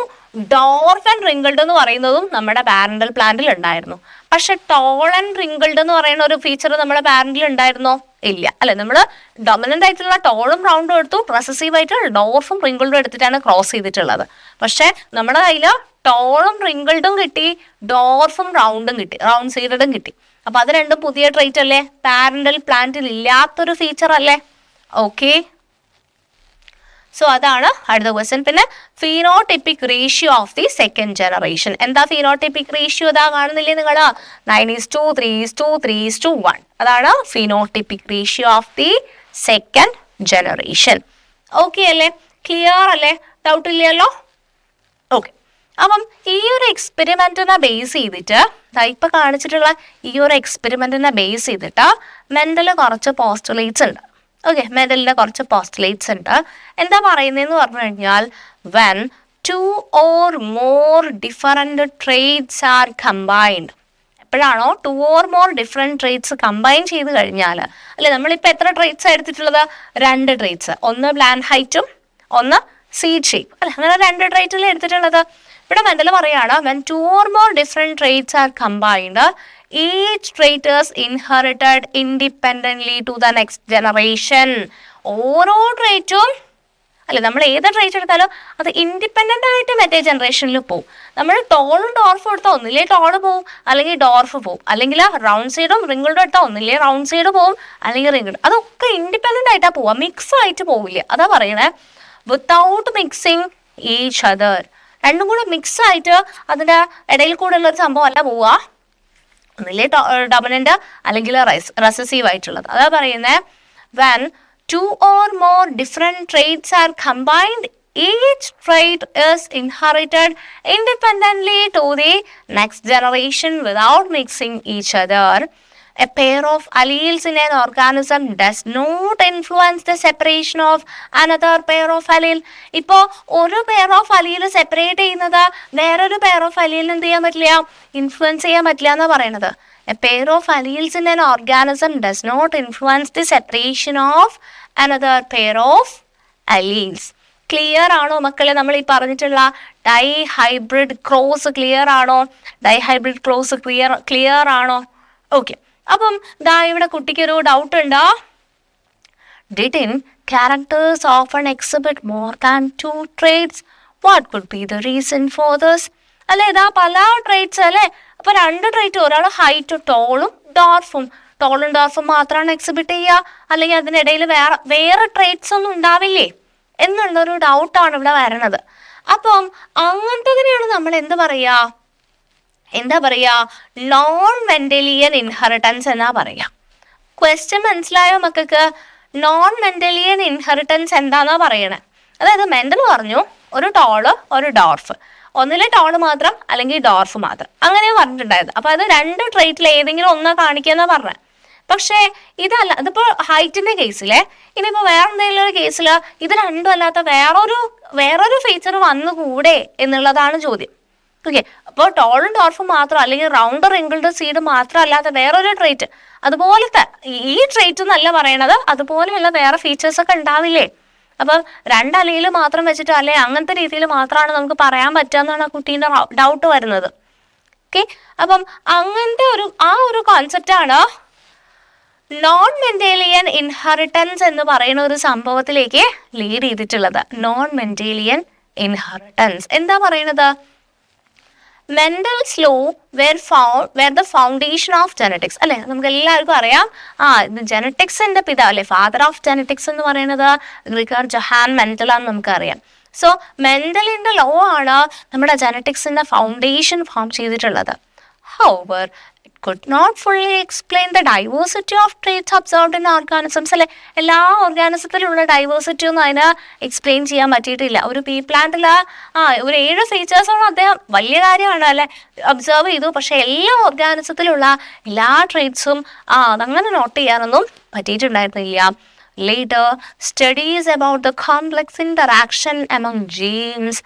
ഡോർഫ് ആൻഡ് റിംഗിൾഡ് എന്ന് പറയുന്നതും നമ്മുടെ പാരന്റൽ പ്ലാന്റിൽ ഉണ്ടായിരുന്നു. പക്ഷെ ടോൾ ആൻഡ് റിംഗിൾഡ് എന്ന് പറയുന്ന ഒരു ഫീച്ചർ നമ്മുടെ പാരന്റിൽ ഉണ്ടായിരുന്നോ? ഇല്ല അല്ലെ. നമ്മൾ ഡൊമിനന്റ് ആയിട്ടുള്ള ടോളും റൗണ്ടും എടുത്തു, റെസസീവ് ആയിട്ട് ഡോർഫും റിംഗിൾഡും എടുത്തിട്ടാണ് ക്രോസ് ചെയ്തിട്ടുള്ളത്. പക്ഷെ നമ്മുടെ കയ്യിൽ ടോളും റിംഗിൾഡും കിട്ടി, ഡോർഫും റൗണ്ടും കിട്ടി, റൗണ്ട് സീഡഡും കിട്ടി. അപ്പൊ അത് രണ്ടും പുതിയ ട്രേറ്റ് അല്ലേ? പാരന്റൽ പ്ലാന്റിൽ ഇല്ലാത്തൊരു ഫീച്ചർ അല്ലേ? ഓക്കെ, സോ അതാണ് അടുത്ത ക്വസ്റ്റ്യൻ. പിന്നെ phenotypic ratio of the second generation. എന്താ ഫീനോടിപ്പിക് റേഷ്യോ? ഇതാ കാണുന്നില്ലേ നിങ്ങൾ? 9:3:3:1. അതാണ് phenotypic ratio of the second generation. Okay അല്ലേ? ക്ലിയർ അല്ലേ? ഡൗട്ട് ഇല്ലല്ലോ? ഓക്കെ, അപ്പം ഈ ഒരു എക്സ്പെരിമെന്റിനെ ബേസ് ചെയ്തിട്ട് ഇപ്പൊ കാണിച്ചിട്ടുള്ള ഈ ഒരു എക്സ്പെരിമെന്റിനെ ബേസ് ചെയ്തിട്ട് മെന്റൽ കുറച്ച് പോസ്റ്റുലേറ്റ്സ് ഉണ്ട്. ഓക്കെ, മെന്റലിന്റെ കുറച്ച് പോസ്റ്റുലേറ്റ്സ് ഉണ്ട്. എന്താ പറയുന്നതെന്ന് പറഞ്ഞു കഴിഞ്ഞാൽ, when 2 or more different traits are combined. എപ്പോഴാണോ 2 or more different traits combine ചെയ്ത് കഴിഞ്ഞാൽ, അല്ലെ നമ്മളിപ്പോൾ എത്ര ട്രേറ്റ്സ് എടുത്തിട്ടുള്ളത്? 2 ട്രേറ്റ്സ്. ഒന്ന് പ്ലാന്റ് ഹൈറ്റും ഒന്ന് സീഡ് ഷേപ്പ് അല്ലെ. അങ്ങനെ 2 ട്രേറ്റിൽ എടുത്തിട്ടുള്ളത്. ഇവിടെ മെന്റൽ പറയാണ് when two or more different traits are combined, each trait is inherited independently to the next generation. ഓരോ ട്രേറ്റും അല്ലെ, നമ്മൾ ഏത് ട്രേറ്റ് എടുത്താലും അത് ഇൻഡിപെൻഡൻ്റ് ആയിട്ട് മറ്റേ ജനറേഷനിൽ പോകും. നമ്മൾ ടോളും ഡോർഫും എടുത്താൽ ഒന്നില്ലേ ടോള് പോവും, അല്ലെങ്കിൽ ഡോർഫ് പോവും, അല്ലെങ്കിൽ റൗണ്ട് സൈഡും റിങ്കിൾഡും എടുത്താൽ ഒന്നില്ലേ റൗണ്ട് സൈഡ് പോവും, അല്ലെങ്കിൽ റിങ്കിൾഡ്. അതൊക്കെ ഇൻഡിപെൻഡൻ്റ് ആയിട്ടാണ് പോവുക, മിക്സ് ആയിട്ട് പോവില്ല. അതാ പറയണേ വിത്തൗട്ട് മിക്സിങ് ഈച്ച് അതർ. രണ്ടും കൂടെ മിക്സ് ആയിട്ട് അതിൻ്റെ ഇടയിൽ കൂടെ ഉള്ളൊരു സംഭവം അല്ല പോവുക, ഒന്നില്ലേ ഡൊമിനൻ്റ് അല്ലെങ്കിൽ റെസസീവ് ആയിട്ടുള്ളത്. അതാ പറയുന്നത് when two or more different traits are combined, each trait is inherited independently to the next generation without mixing each other. A pair of alleles in an organism does not influence the separation of another pair of allele. ഇപ്പോൾ ഒരു പെയർ ഓഫ് അലീൽ സെപ്പറേറ്റ് ചെയ്യുന്നത് വേറൊരു പെയർ ഓഫ് അലീലിന് എന്ത് ചെയ്യാൻ പറ്റില്ല, ഇൻഫ്ലുവൻസ് ചെയ്യാൻ പറ്റില്ല എന്നാണ് പറയണത്. A pair of alleles in an organism does not influence the separation of another pair of alleles. Clear ആണോ മക്കളെ? നമ്മൾ ഈ പറഞ്ഞിട്ടുള്ള ഡൈഹൈബ്രിഡ് ക്രോസ് ക്ലിയർ ആണോ? ഡൈഹൈബ്രിഡ് ക്രോസ് ക്ലിയർ ആണോ? ഓക്കെ. അപ്പം ദാ ഇവിടെ കുട്ടിക്കൊരു ഡൗട്ട് ഉണ്ടോ? Didn't characters often exhibit more than two traits? What could be the reason for this? അല്ലെ, ഇതാ പല ട്രേറ്റ്സ് അല്ലേ. അപ്പൊ രണ്ട് ട്രേറ്റ്, ഒരാൾ ഹൈറ്റ് ടോളും ഡോർഫും മാത്രമാണ് എക്സിബിറ്റ് ചെയ്യുക, അല്ലെങ്കിൽ അതിനിടയിൽ വേറെ ട്രേറ്റ്സ് ഒന്നും ഉണ്ടാവില്ലേ എന്നുള്ളൊരു ഡൗട്ടാണ് ഇവിടെ വരണത്. അപ്പം അങ്ങനത്തതിനെയാണ് നമ്മൾ എന്താ പറയാ നോൺ മെന്റലിയൻ ഇൻഹെറിറ്റൻസ് എന്നാ പറയാ. ക്വസ്റ്റ്യൻ മനസ്സിലായോ മക്കൾക്ക്? നോൺ മെന്റലിയൻ ഇൻഹെറിറ്റൻസ് എന്താന്നാ പറയണേ. അതായത് മെന്റൽ പറഞ്ഞു ഒരു ടോള് ഒരു ഡോർഫ്, ഒന്നിലെ ടോള് മാത്രം അല്ലെങ്കിൽ ഡോർഫ് മാത്രം, അങ്ങനെ പറഞ്ഞിട്ടുണ്ടായത്. അപ്പൊ അത് രണ്ട് ട്രേറ്റിൽ ഏതെങ്കിലും ഒന്ന് കാണിക്കുന്ന പറഞ്ഞത്. പക്ഷേ ഇതല്ല, ഇതിപ്പോ ഹൈറ്റിന്റെ കേസിലെ, ഇനിയിപ്പോ വേറെ എന്തെങ്കിലും ഒരു കേസിൽ ഇത് രണ്ടും അല്ലാത്ത വേറൊരു ഫീച്ചർ വന്നുകൂടെ എന്നുള്ളതാണ് ചോദ്യം. ഓക്കെ. അപ്പോൾ ടോളും ഡോർഫും മാത്രം അല്ലെങ്കിൽ റൗണ്ട് റിങ്കിൾഡ് സീഡ് മാത്രം അല്ലാത്ത വേറൊരു ട്രേറ്റ്, അതുപോലത്തെ ഈ ട്രേറ്റ് എന്നല്ല പറയണത്, അതുപോലെയുള്ള വേറെ ഫീച്ചേഴ്സ് ഒക്കെ ഉണ്ടാവില്ലേ. അപ്പം രണ്ടലയിൽ മാത്രം വെച്ചിട്ട് അല്ലെ അങ്ങനത്തെ രീതിയിൽ മാത്രമാണ് നമുക്ക് പറയാൻ പറ്റുക എന്നാണ് ആ കുട്ടീൻ്റെ ഡൗട്ട് വരുന്നത്. ഓക്കെ. അപ്പം അങ്ങനത്തെ ഒരു കോൺസെപ്റ്റാണ് നോൺ മെന്റേലിയൻ ഇൻഹെറിറ്റൻസ് എന്ന് പറയുന്ന ഒരു സംഭവത്തിലേക്ക് ലീഡ് ചെയ്തിട്ടുള്ളത്. നോൺ മെന്റേലിയൻ ഇൻഹെറിറ്റൻസ് എന്താ പറയുന്നത്? Mendel's law were the foundation of genetics. അല്ലെ, നമുക്ക് എല്ലാവർക്കും അറിയാം. ഇത് ജനറ്റിക്സിന്റെ പിതാവ് അല്ലെ, ഫാദർ ഓഫ് ജനറ്റിക്സ് എന്ന് പറയുന്നത് റിക്കാർഡ് ജൊഹാൻ മെൻഡൽ ആണെന്ന് നമുക്കറിയാം. സോ മെൻഡലിന്റെ ലോ ആണ് നമ്മുടെ ജനറ്റിക്സിന്റെ ഫൗണ്ടേഷൻ ഫോം ചെയ്തിട്ടുള്ളത്. However, it could not fully explain the diversity of traits observed in organisms. അല്ലെ, എല്ലാ ഓർഗാനിസത്തിലുള്ള ഡൈവേഴ്സിറ്റി ഒന്നും അതിന് എക്സ്പ്ലെയിൻ ചെയ്യാൻ പറ്റിയിട്ടില്ല. ഒരു പീ പ്ലാന്റില് ഒരു 7 ഫീച്ചേഴ്സാണ് അദ്ദേഹം, വലിയ കാര്യമാണ് അല്ലെ, ഒബ്സർവ് ചെയ്തു. പക്ഷെ എല്ലാ ഓർഗാനിസത്തിലുള്ള എല്ലാ ട്രേറ്റ്സും അതങ്ങനെ നോട്ട് ചെയ്യാനൊന്നും പറ്റിയിട്ടുണ്ടായിരുന്നില്ല. Later, studies about the complex interaction among genes,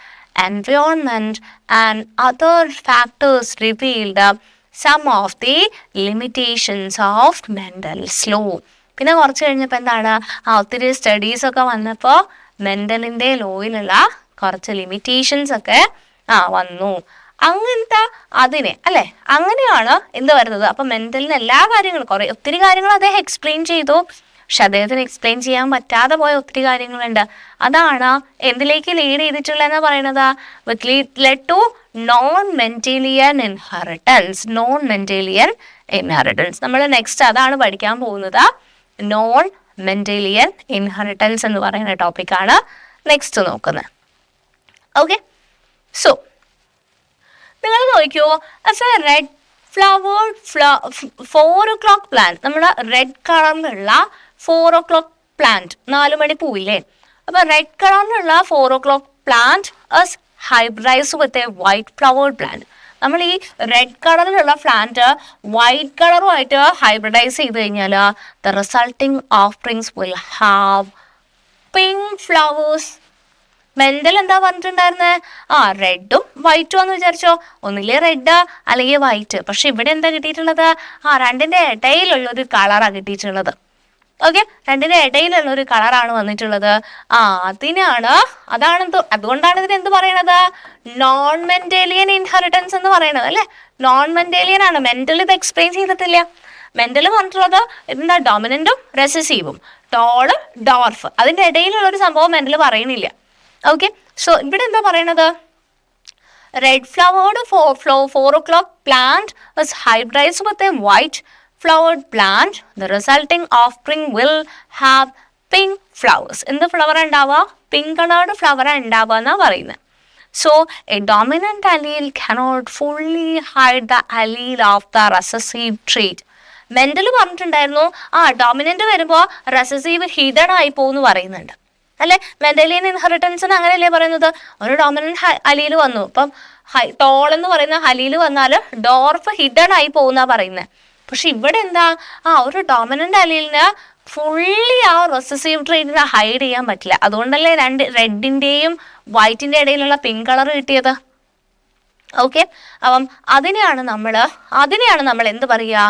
environment and other factors revealed some of the limitations of Mendel's law. പിന്നെ കുറച്ച് കഴിഞ്ഞപ്പോൾ എന്താണ്, ഒത്തിരി സ്റ്റഡീസ് ഒക്കെ വന്നപ്പോൾ മെൻഡലിൻ്റെ ലോയിലുള്ള കുറച്ച് ലിമിറ്റേഷൻസ് ഒക്കെ വന്നു. അങ്ങനത്തെ അതിനെ അല്ലെ, അങ്ങനെയാണ് എന്ത് വരുന്നത്. അപ്പം മെൻഡലിന് എല്ലാ കാര്യങ്ങളും ഒത്തിരി കാര്യങ്ങൾ അദ്ദേഹം എക്സ്പ്ലെയിൻ ചെയ്തു. പക്ഷെ അദ്ദേഹത്തിന് എക്സ്പ്ലെയിൻ ചെയ്യാൻ പറ്റാതെ പോയ ഒത്തിരി കാര്യങ്ങളുണ്ട്. അതാണ് എന്തിലേക്ക് ലീഡ് ചെയ്തിട്ടുള്ളതെന്ന് പറയുന്നത്. Led to non Mendelian inheritance. Non Mendelian inheritance നമ്മൾ നെക്സ്റ്റ് അതാണ് പഠിക്കാൻ പോകുന്നത്. നോൺ മെന്റേലിയൻ ഇൻഹെറിറ്റൻസ് എന്ന് പറയുന്ന ടോപ്പിക്കാണ് നെക്സ്റ്റ് നോക്കുന്നത്. ഓക്കെ. സോ നിങ്ങൾ നോക്കിയോ, റെഡ് ഫ്ലവേർഡ് 4 o'clock പ്ലാന്റ്, നമ്മുടെ റെഡ് കളറിലുള്ള 4 o'clock പ്ലാന്റ്, 4 മണി പൂവില്ലേ. അപ്പൊ റെഡ് കളറിലുള്ള 4 o'clock plant is hybridised with a white flavoured plant. നമ്മൾ ഈ റെഡ് കളറിലുള്ള പ്ലാന്റ് വൈറ്റ് കളറുമായിട്ട് ഹൈബ്രിഡൈസ് ചെയ്ത് കഴിഞ്ഞാൽ the resulting offsprings will have pink flowers. Mental എന്താ പറഞ്ഞിട്ടുണ്ടായിരുന്നത്? റെഡും വൈറ്റും എന്ന് വിചാരിച്ചോ, ഒന്നില്ലേ റെഡ് അല്ലെങ്കിൽ വൈറ്റ്. പക്ഷെ ഇവിടെ എന്താ കിട്ടിയിട്ടുള്ളത്? രണ്ടിന്റെ ഇടയിലുള്ളൊരു കളറാണ് കിട്ടിയിട്ടുള്ളത്. ഓക്കെ, രണ്ടിന്റെ ഇടയിലുള്ള ഒരു കളറാണ് വന്നിട്ടുള്ളത്. അതുകൊണ്ടാണ് ഇതിന് എന്ത് പറയണത്, നോൺ മെന്റേലിയൻ ഇൻഹെറിറ്റൻസ് എന്ന് പറയുന്നത് അല്ലെ. നോൺ മെന്റേലിയൻ ആണ്. മെന്റൽ ഇത് എക്സ്പ്ലെയിൻ ചെയ്തിട്ടില്ല. മെന്റൽ പറഞ്ഞിട്ടുള്ളത് എന്താ, ഡോമിനന്റും റെസസീവും, ടോള് ഡോർഫ്, അതിന്റെ ഇടയിലുള്ള ഒരു സംഭവം മെന്റൽ പറയുന്നില്ല. ഓക്കെ, സോ ഇവിടെ എന്താ പറയണത്, red flowered 4 o'clock plant was hybridized with a white flowered plant. The resulting offspring will have pink flowers. എന്ത് ഫ്ലവർ ഉണ്ടാവുക, പിങ്ക് കളേർഡ് ഫ്ലവർ ഉണ്ടാവുക എന്നാ പറയുന്നത്. So a dominant allele cannot fully hide the allele of the recessive trait. Mental പറഞ്ഞിട്ടുണ്ടായിരുന്നു ഡോമിനന്റ് വരുമ്പോൾ റെസസീവ് ഹിഡൻ ആയി പോകുന്നു പറയുന്നുണ്ട് അല്ലെ. മെന്റലിയൻ ഇൻഹെറിറ്റൻസിന് അങ്ങനെയല്ലേ പറയുന്നത്, ഒരു ഡോമിനന്റ് അലീൽ വന്നു, ഇപ്പം ടോൾ എന്ന് പറയുന്ന അലീൽ വന്നാൽ ഡോർഫ് ഹിഡൻ ആയി പോകുന്ന പറയുന്നത്. പക്ഷെ ഇവിടെ എന്താ, ഒരു ഡോമിനന്റ് അലീലിന് ഫുള്ളി ആ റെസസീവ് ട്രെയിറ്റിനെ ഹൈഡ് ചെയ്യാൻ പറ്റില്ല. അതുകൊണ്ടല്ലേ രണ്ട് റെഡിന്റെയും വൈറ്റിന്റെ ഇടയിലുള്ള പിങ്ക് കളർ കിട്ടിയത്. ഓക്കെ, അപ്പം അതിനെയാണ് നമ്മൾ എന്ത് പറയുക,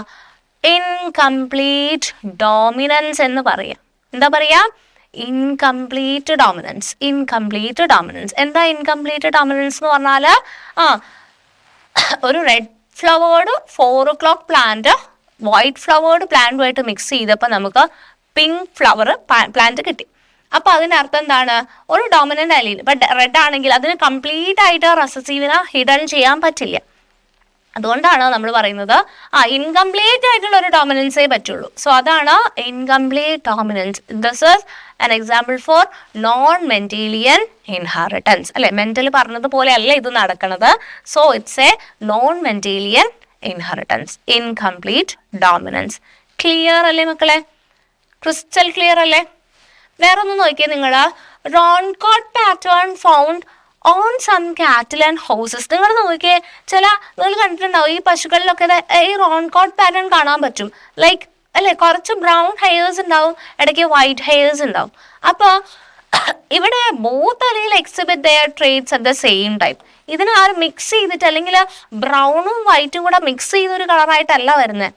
ഇൻകംപ്ലീറ്റ് ഡോമിനൻസ് എന്ന് പറയാം. എന്താ പറയാ, ഇൻകംപ്ലീറ്റ് ഡോമിനൻസ്. എന്താ ഇൻകംപ്ലീറ്റ് ഡോമിനൻസ് എന്ന് പറഞ്ഞാൽ, ഒരു red flowered 4 o'clock plant white flowered പ്ലാന്റുമായിട്ട് മിക്സ് ചെയ്തപ്പോൾ നമുക്ക് പിങ്ക് ഫ്ലവർ പ്ലാന്റ് കിട്ടി. അപ്പൊ അതിനർത്ഥം എന്താണ്, ഒരു ഡോമിനന്റ് അലീൽ ഇപ്പൊ റെഡ് ആണെങ്കിൽ അതിന് കംപ്ലീറ്റ് ആയിട്ട് റെസസീവിനെ ഹിഡൻ ചെയ്യാൻ പറ്റില്ല. അതുകൊണ്ടാണ് നമ്മൾ പറയുന്നത് ഇൻകംപ്ലീറ്റ് ആയിട്ടുള്ള ഒരു ഡോമിനൻസേ പറ്റുള്ളൂ. സോ അതാണ് incomplete dominance. This is an example for non Mendelian inheritance അല്ലെ. മെന്റൽ പറഞ്ഞതുപോലെ അല്ല ഇത് നടക്കുന്നത്. So it's A non Mendelian inheritance, incomplete dominance. Clear അല്ലേ മക്കളെ, ക്രിസ്റ്റൽ ക്ലിയർ അല്ലേ? വേറെ ഒന്ന് നോക്കിയേ നിങ്ങൾ, റോൺകോട്ട് pattern found on some cattle and houses. നിങ്ങൾ നോക്കിയേ, നിങ്ങൾ കണ്ടിട്ടുണ്ടാവും ഈ പശുക്കളിലൊക്കെ ഈ റോൺകോട്ട് പാറ്റേൺ കാണാൻ പറ്റും. ലൈക്ക് അല്ലെ, കുറച്ച് ബ്രൗൺ ഹെയർസ് ഉണ്ടാവും, ഇടയ്ക്ക് വൈറ്റ് ഹെയർസ് ഉണ്ടാവും. അപ്പോൾ ഇവിടെ both allele exhibit their traits at the same time. ഇതിനെ മിക്സ് ചെയ്തിട്ട് അല്ലെങ്കിൽ ബ്രൗണും വൈറ്റും കൂടെ മിക്സ് ചെയ്തൊരു കളറായിട്ടല്ല വരുന്നത്.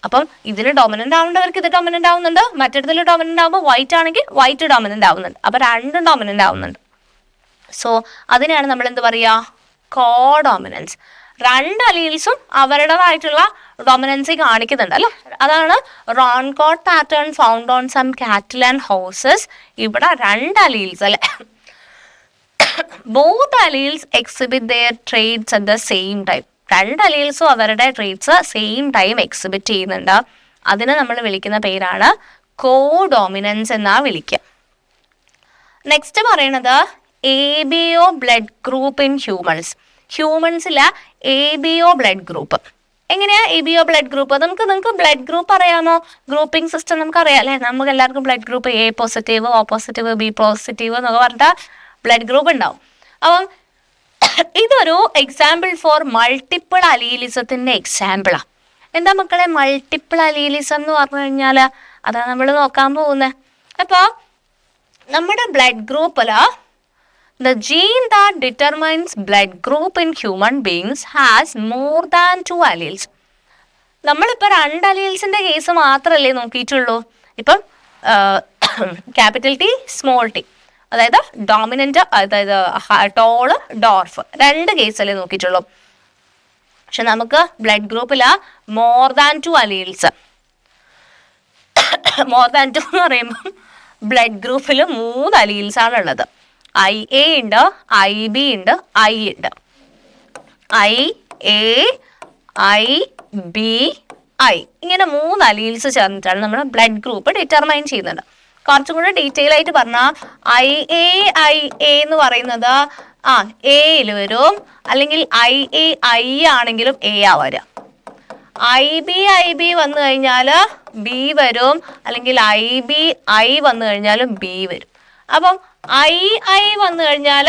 അപ്പം ഇതിന് ഡോമിനന്റ് ആവേണ്ടവർക്ക് ഇത് ഡോമിനന്റ് ആവുന്നുണ്ട്, മറ്റൊരുതിൽ ഡോമിനന്റ് ആവുമ്പോൾ വൈറ്റ് ആണെങ്കിൽ വൈറ്റ് ഡോമിനന്റ് ആവുന്നുണ്ട്. അപ്പം രണ്ടും ഡോമിനന്റ് ആവുന്നുണ്ട്. സോ അതിനെയാണ് നമ്മൾ എന്ത് പറയുക, കോഡോമിനൻസ്. രണ്ട് അലീൽസും അവരുടേതായിട്ടുള്ള ഡോമിനൻസി കാണിക്കുന്നുണ്ട് അല്ലേ. അതാണ് roan coat pattern found on some cattle and horses. ഇവിടെ രണ്ട് അലീൽസ് അല്ലെ, both alleles exhibit their traits at the same time. രണ്ട് അലീൽസും അവരുടെ ട്രേറ്റ്സ് സെയിം ടൈം എക്സിബിറ്റ് ചെയ്യുന്നുണ്ട്. അതിനെ നമ്മൾ വിളിക്കുന്ന പേരാണ് കോഡോമിനൻസ് എന്നാ വിളിക്കുക. നെക്സ്റ്റ് പറയണത് ABO ബ്ലഡ് ഗ്രൂപ്പ് ഇൻ ഹ്യൂമൻസിലെ ABO ബ്ലഡ് ഗ്രൂപ്പ്. എങ്ങനെയാ ABO ബ്ലഡ് ഗ്രൂപ്പ്? നിങ്ങൾക്ക് ബ്ലഡ് ഗ്രൂപ്പ് അറിയാമോ? ഗ്രൂപ്പിംഗ് സിസ്റ്റം നമുക്കറിയാം അല്ലേ. നമുക്ക് എല്ലാവർക്കും blood group A positive, O positive, B positive എന്നൊക്കെ പറഞ്ഞിട്ട് ബ്ലഡ് ഗ്രൂപ്പ് ഉണ്ടാവും. അപ്പം ഇതൊരു എക്സാമ്പിൾ ഫോർ മൾട്ടിപ്പിൾ അലീലിസത്തിന്റെ എക്സാമ്പിളാണ്. എന്താ മക്കളെ മൾട്ടിപ്പിൾ അലീലിസം എന്ന് പറഞ്ഞു കഴിഞ്ഞാൽ? അതാണ് നമ്മൾ നോക്കാൻ പോകുന്നത്. അപ്പോൾ നമ്മുടെ ബ്ലഡ് ഗ്രൂപ്പിൽ the gene that determines blood group in human beings has more than 2 alleles. നമ്മളിപ്പോൾ 2 അലീൽസിന്റെ കേസ് മാത്രമല്ലേ നോക്കിയിട്ടുള്ളൂ. ഇപ്പം ക്യാപിറ്റൽ T സ്മോൾ t, അതായത് ഡോമിനന്റ്, അതായത് ടോള് ഡോർഫ്, 2 കേസല്ലേ നോക്കിയിട്ടുള്ളൂ. പക്ഷെ നമുക്ക് ബ്ലഡ് ഗ്രൂപ്പിൽ more than 2 alleles. More than 2 എന്ന് പറയുമ്പോൾ ബ്ലഡ് ഗ്രൂപ്പിൽ 3 അലീൽസ് ആണുള്ളത്. IA ഉണ്ട്, IB ഉണ്ട്, I ഉണ്ട്. IA, IB, I ഇങ്ങനെ 3 അലീൽസ് ചേർന്നിട്ടാണ് നമ്മുടെ ബ്ലഡ് ഗ്രൂപ്പ് ഡിറ്റർമൈൻ ചെയ്യുന്നത്. കുറച്ചും കൂടെ ഡീറ്റെയിൽ ആയിട്ട് പറഞ്ഞാൽ IA എന്ന് പറയുന്നത് എയിൽ വരും, അല്ലെങ്കിൽ I ആണെങ്കിലും A ആ വരിക. IB വന്നു കഴിഞ്ഞാൽ B വരും, അല്ലെങ്കിൽ I വന്നു കഴിഞ്ഞാലും B വരും. അപ്പം I വന്നു കഴിഞ്ഞാൽ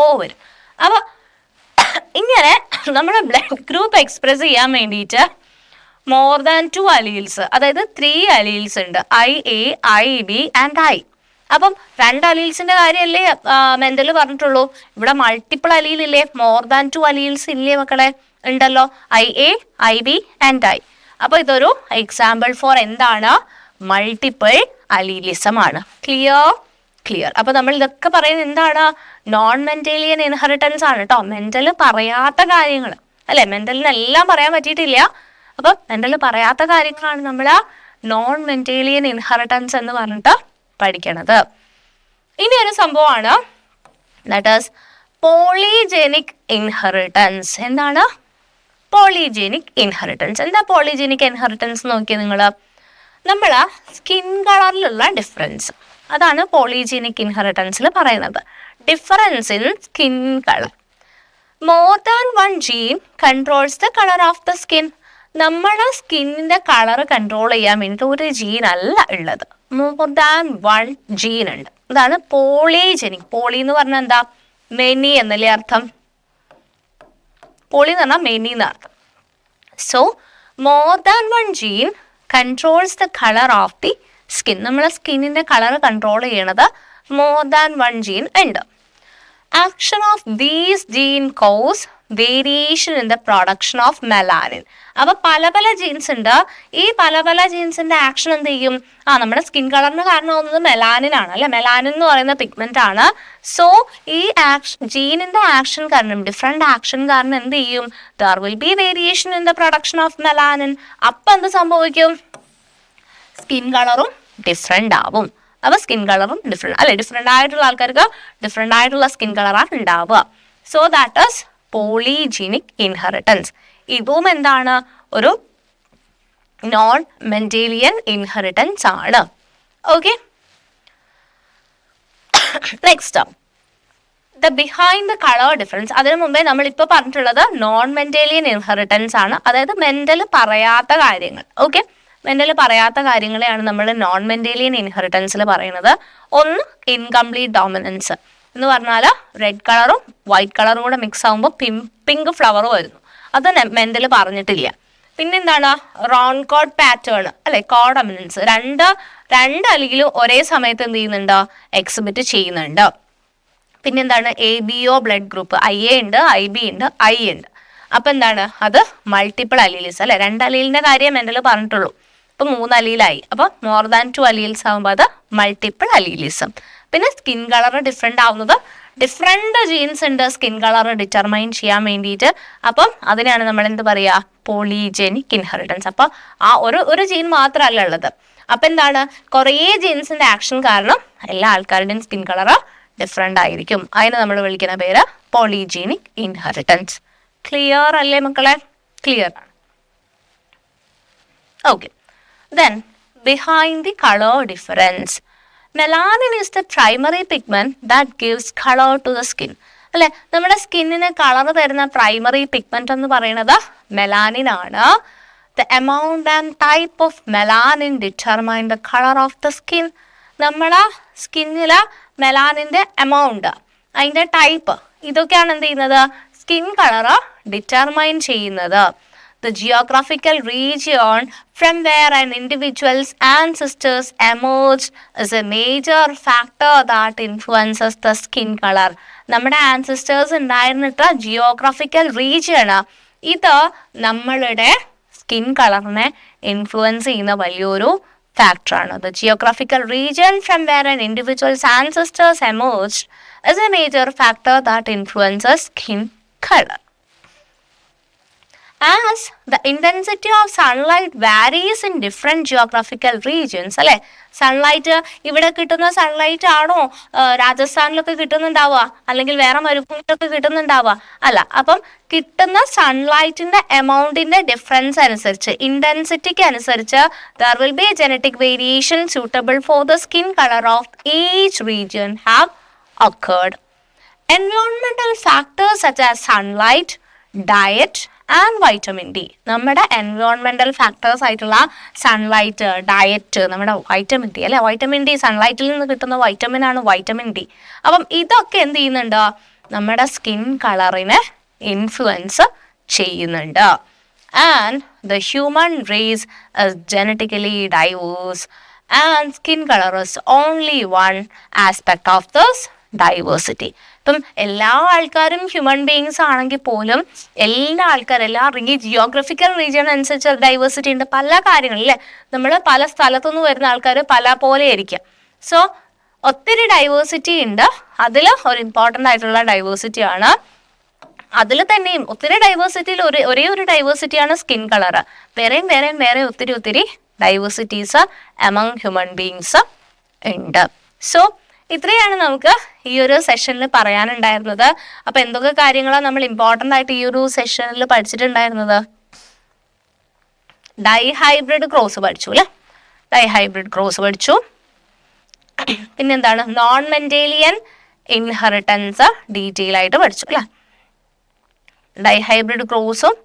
O വരും. അപ്പോൾ ഇങ്ങനെ നമ്മുടെ ബ്ലഡ് ഗ്രൂപ്പ് എക്സ്പ്രസ് ചെയ്യാൻ വേണ്ടിയിട്ട് മോർ ദാൻ 2 അലീൽസ്, അതായത് 3 അലീൽസ് ഉണ്ട്, IA, IB ആൻഡ് I. അപ്പം 2 അലീൽസിന്റെ കാര്യമല്ലേ മെന്റൽ പറഞ്ഞിട്ടുള്ളൂ. ഇവിടെ മൾട്ടിപ്പിൾ അലീൽ ഇല്ലേ, മോർ ദാൻ 2 അലീൽസ് ഇല്ലേ മക്കളെ? ഉണ്ടല്ലോ, IA, IB ആൻഡ് I. അപ്പോൾ ഇതൊരു എക്സാമ്പിൾ ഫോർ എന്താണ്? മൾട്ടിപ്പിൾ അലീലിസം ആണ്. ക്ലിയർ. അപ്പൊ നമ്മൾ ഇതൊക്കെ പറയുന്നത് എന്താണ്? നോൺ മെന്റേലിയൻ ഇൻഹെറിറ്റൻസ് ആണ് കേട്ടോ. മെന്റൽ പറയാത്ത കാര്യങ്ങൾ അല്ലെ, മെന്റലിന് എല്ലാം പറയാൻ പറ്റിയിട്ടില്ല. അപ്പൊ മെന്റൽ പറയാത്ത കാര്യങ്ങളാണ് നമ്മൾ നോൺ മെന്റേലിയൻ ഇൻഹെറിറ്റൻസ് എന്ന് പറഞ്ഞിട്ട് പഠിക്കണത്. ഇനി ഒരു സംഭവമാണ് ദാറ്റ് ഈസ് പോളിജെനിക് ഇൻഹെറിറ്റൻസ്. എന്താണ് പോളിജെനിക് ഇൻഹെറിറ്റൻസ്? എന്താ പോളിജെനിക് ഇൻഹെറിറ്റൻസ് നോക്കിയാൽ നിങ്ങൾ, നമ്മൾ സ്കിൻ കളറിലുള്ള ഡിഫറൻസ്, അതാണ് പോളിജെനിക് ഇൻഹെറിറ്റൻസിൽ പറയുന്നത്. Difference in skin colour. More than one gene controls the colour of the skin. നമ്മുടെ സ്കിന്നിന്റെ കളർ കൺട്രോൾ ചെയ്യാൻ വേണ്ടിയിട്ട് ഒരു ജീൻ അല്ല ഉള്ളത്, മോർ ദാൻ വൺ ജീൻ ഉണ്ട്. അതാണ് പോളിജെനിക്. പോളി എന്ന് പറഞ്ഞാൽ എന്താ? മെനി എന്നല്ലേ അർത്ഥം. പോളി എന്ന് പറഞ്ഞാൽ മെനി എന്നർത്ഥം. So more than one gene controls the colour of the skin. നമ്മളെ സ്കിന്നിന്റെ കളർ കൺട്രോൾ ചെയ്യണത് മോർ ദാൻ വൺ ജീൻ ഉണ്ട്. Action of these gene cause variation in the production of melanin. അപ്പൊ പല പല ജീൻസ് ഉണ്ട്. ഈ പല പല ജീൻസിന്റെ ആക്ഷൻ എന്ത് ചെയ്യും? നമ്മുടെ സ്കിൻ കളറിന് കാരണമാവുന്നത് മെലാനിൻ ആണ് അല്ലെ. മെലാനിൻ എന്ന് പറയുന്ന പിഗ്മെന്റ് ആണ്. സോ ഈ ജീനിന്റെ ആക്ഷൻ കാരണം, ഡിഫറെന്റ് ആക്ഷൻ കാരണം എന്ത് ചെയ്യും? There will be variation in the production of melanin. അപ്പൊ എന്ത് സംഭവിക്കും? സ്കിൻ കളറും ഡിഫറെന്റ് ആവും. അപ്പൊ സ്കിൻ കളറും ഡിഫറെന്റ് അല്ലെ, ഡിഫറെന്റ് ആയിട്ടുള്ള ആൾക്കാർക്ക് ഡിഫറെന്റ് ആയിട്ടുള്ള സ്കിൻ കളറാണ് ഉണ്ടാവുക. So that is polygenic inheritance. ഇതും എന്താണ്? ഒരു നോൺ മെന്റേലിയൻ ഇൻഹെറിറ്റൻസ് ആണ്. Okay, next the behind the colour difference. അതിനു മുമ്പേ നമ്മൾ ഇപ്പോൾ പറഞ്ഞിട്ടുള്ളത് നോൺ മെന്റേലിയൻ ഇൻഹെറിറ്റൻസ് ആണ്, അതായത് മെന്റൽ പറയാത്ത കാര്യങ്ങൾ. ഓക്കെ, മെന്റൽ പറയാത്ത കാര്യങ്ങളെയാണ് നമ്മൾ നോൺ മെന്റേലിയൻ ഇൻഹെറിറ്റൻസിൽ പറയുന്നത്. ഒന്ന് ഇൻകംപ്ലീറ്റ് ഡോമിനൻസ് എന്ന് പറഞ്ഞാൽ റെഡ് കളറും വൈറ്റ് കളറും കൂടെ മിക്സ് ആകുമ്പോൾ പിങ്ക് ഫ്ലവർ വരുന്നു. അത് മെന്റൽ പറഞ്ഞിട്ടില്ല. പിന്നെന്താണ്? റൗണ്ട് കോഡ് പാറ്റേൺ അല്ലെ, കോഡമിനൻസ്. രണ്ട് അല്ലെങ്കിലും ഒരേ സമയത്ത് എന്ത് ചെയ്യുന്നുണ്ട്? എക്സിബിറ്റ് ചെയ്യുന്നുണ്ട്. പിന്നെന്താണ്? ABO ബ്ലഡ് ഗ്രൂപ്പ്, IA ഉണ്ട്, IB ഉണ്ട്, I ഉണ്ട്. അപ്പൊ എന്താണ്? അത് മൾട്ടിപ്പിൾ അലീൽസ് അല്ലെ. 2 അലീലിന്റെ കാര്യം മെന്റൽ പറഞ്ഞിട്ടുള്ളൂ. ഇപ്പൊ 3 അലീലായി. അപ്പൊ മോർ ദാൻ 2 അലീൽസ് ആകുമ്പോൾ അത് മൾട്ടിപ്പിൾ അലീലിസം. പിന്നെ സ്കിൻ കളർ ഡിഫറെന്റ് ആവുന്നത്, ഡിഫറെന്റ് ജീൻസ് ഉണ്ട് സ്കിൻ കളർ ഡിറ്റർമൈൻ ചെയ്യാൻ വേണ്ടിയിട്ട്. അപ്പം അതിനാണ് നമ്മൾ എന്ത് പറയുക? പോളിജെനിക് ഇൻഹെറിറ്റൻസ്. അപ്പൊ ആ ഒരു ജീൻ മാത്രമല്ല ഉള്ളത്. അപ്പൊ എന്താണ്? കുറേ ജീൻസിന്റെ ആക്ഷൻ കാരണം എല്ലാ ആൾക്കാരുടെയും സ്കിൻ കളർ ഡിഫറെന്റ് ആയിരിക്കും. അതിന് നമ്മൾ വിളിക്കുന്ന പേര് പോളിജെനിക് ഇൻഹെറിറ്റൻസ്. ക്ലിയർ അല്ലേ മക്കളെ? ക്ലിയർ ആണ്. Okay, then behind the color difference, melanin is the primary pigment that gives color to the skin. അല്ലെ, നമ്മുടെ സ്കിന്നിന് കളർ തരുന്ന പ്രൈമറി പിഗ്മെന്റ് എന്ന് പറയുന്നത് മെലാനിൻ ആണ്. The amount and type of melanin determine the color of the skin. നമ്മുടെ സ്കിന്നിലെ മെലാനിന്റെ എമൗണ്ട്, അതിന്റെ ടൈപ്പ്, ഇതൊക്കെയാണ് എന്ത് ചെയ്യുന്നത്? സ്കിൻ കളർ ഡിറ്റർമൈൻ ചെയ്യുന്നത്. The geographical region from where an individual's ancestors emerged is a major factor that influences the skin color. നമ്മുടെ ആൻസിസ്റ്റേഴ്സ് ഉണ്ടായിരുന്നിട്ട് ജിയോഗ്രാഫിക്കൽ റീജിയൺ, ഇത് നമ്മളുടെ സ്കിൻ കളറിനെ ഇൻഫ്ലുവൻസ് ചെയ്യുന്ന വലിയൊരു ഫാക്ടറാണ്. The geographical region from where an individual's ancestors emerged is a major factor that influences skin color. As the intensity of sunlight varies in different geographical regions, അല്ലെ, സൺലൈറ്റ് ഇവിടെ കിട്ടുന്ന സൺലൈറ്റ് ആണോ രാജസ്ഥാനിലൊക്കെ കിട്ടുന്നുണ്ടാവുക, അല്ലെങ്കിൽ വേറെ മരുഭൂമിയിലൊക്കെ കിട്ടുന്നുണ്ടാവുക? അല്ല. അപ്പം കിട്ടുന്ന സൺലൈറ്റിന്റെ എമൗണ്ടിന്റെ ഡിഫറൻസ് അനുസരിച്ച്, ഇന്റൻസിറ്റിക്ക് അനുസരിച്ച് there will be a genetic variation suitable for the skin color of each region have occurred. Environmental factors such as sunlight, diet and vitamin D, നമ്മുടെ എൻവയോൺമെന്റൽ ഫാക്ടേഴ്സ് ആയിട്ടുള്ള സൺലൈറ്റ്, ഡയറ്റ്, നമ്മുടെ വൈറ്റമിൻ ഡി അല്ലെ, വൈറ്റമിൻ ഡി സൺലൈറ്റിൽ നിന്ന് കിട്ടുന്ന വൈറ്റമിൻ ആണ് വൈറ്റമിൻ ഡി. അപ്പം ഇതൊക്കെ എന്ത് ചെയ്യുന്നുണ്ട്? നമ്മുടെ സ്കിൻ കളറിനെ ഇൻഫ്ലുവൻസ് ചെയ്യുന്നുണ്ട്. And the human race is genetically diverse and skin colour is only one aspect of this diversity. ഇപ്പം എല്ലാ ആൾക്കാരും ഹ്യൂമൻ ബീയിങ്സ് ആണെങ്കിൽ പോലും എല്ലാ ആൾക്കാരും എല്ലാ ജിയോഗ്രഫിക്കൽ റീജിയൻ അനുസരിച്ച് ഡൈവേഴ്സിറ്റി ഉണ്ട്. പല കാര്യങ്ങളും അല്ലേ, നമ്മൾ പല സ്ഥലത്തുനിന്ന് വരുന്ന ആൾക്കാർ പല പോലെ ആയിരിക്കും. സോ ഒത്തിരി ഡൈവേഴ്സിറ്റി ഉണ്ട്. അതിൽ ഒരു ഇമ്പോർട്ടൻ്റ് ആയിട്ടുള്ള ഡൈവേഴ്സിറ്റിയാണ്. അതിൽ തന്നെയും ഒത്തിരി ഡൈവേഴ്സിറ്റിയിൽ ഒരേ ഒരു ഡൈവേഴ്സിറ്റിയാണ് സ്കിൻ കളർ. വേറെ ഒത്തിരി ഡൈവേഴ്സിറ്റീസ് എമംഗ് ഹ്യൂമൻ ബീയിങ്സ് ഉണ്ട്. സോ ഇത്രയാണ് നമുക്ക് ഈ ഒരു സെഷനിൽ പറയാനുണ്ടായിരുന്നത്. അപ്പൊ എന്തൊക്കെ കാര്യങ്ങളാണ് നമ്മൾ ഇമ്പോർട്ടൻ്റ് ആയിട്ട് ഈ ഒരു സെഷനിൽ പഠിച്ചിട്ടുണ്ടായിരുന്നത്? ഡൈഹൈബ്രിഡ് ക്രോസ് പഠിച്ചു അല്ലെ, ഡൈഹൈബ്രിഡ് ക്രോസ് പഠിച്ചു. പിന്നെന്താണ്, നോൺ മെന്റേലിയൻ ഇൻഹെറിറ്റൻസ് ഡീറ്റെയിൽ ആയിട്ട് പഠിച്ചു അല്ലെ. ഡൈഹൈബ്രിഡ് ക്രോസും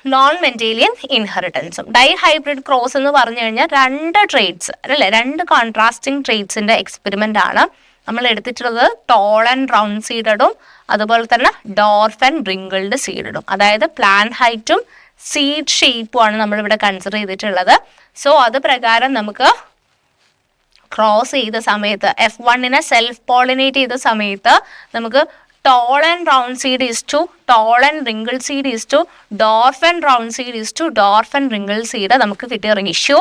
നോൺ മെന്റേലിയൻ ഇൻഹെറിറ്റൻസും. ഡൈഹൈബ്രിഡ് ക്രോസ് എന്ന് പറഞ്ഞു കഴിഞ്ഞാൽ 2 ട്രേറ്റ്സ് അല്ലേ, 2 കോൺട്രാസ്റ്റിംഗ് ട്രേറ്റ്സിന്റെ എക്സ്പെരിമെന്റ് ആണ് നമ്മൾ എടുത്തിട്ടുള്ളത്. ടോൾ ആൻഡ് റൗണ്ട് സീഡഡും അതുപോലെ തന്നെ ഡോർഫ് ആൻഡ് റിങ്കിൾഡ് സീഡഡും. അതായത് പ്ലാന്റ് ഹൈറ്റും സീഡ് ഷേപ്പും ആണ് നമ്മളിവിടെ കൺസിഡർ ചെയ്തിട്ടുള്ളത്. സോ അത് പ്രകാരം നമുക്ക് ക്രോസ് ചെയ്ത സമയത്ത് F1 സെൽഫ് പോളിനേറ്റ് ചെയ്ത സമയത്ത് നമുക്ക് tall and round seed is to tall and wrinkled seed is to dwarf and round seed is to dwarf and wrinkled seed നമുക്ക് കിട്ടിയ റേഷ്യോ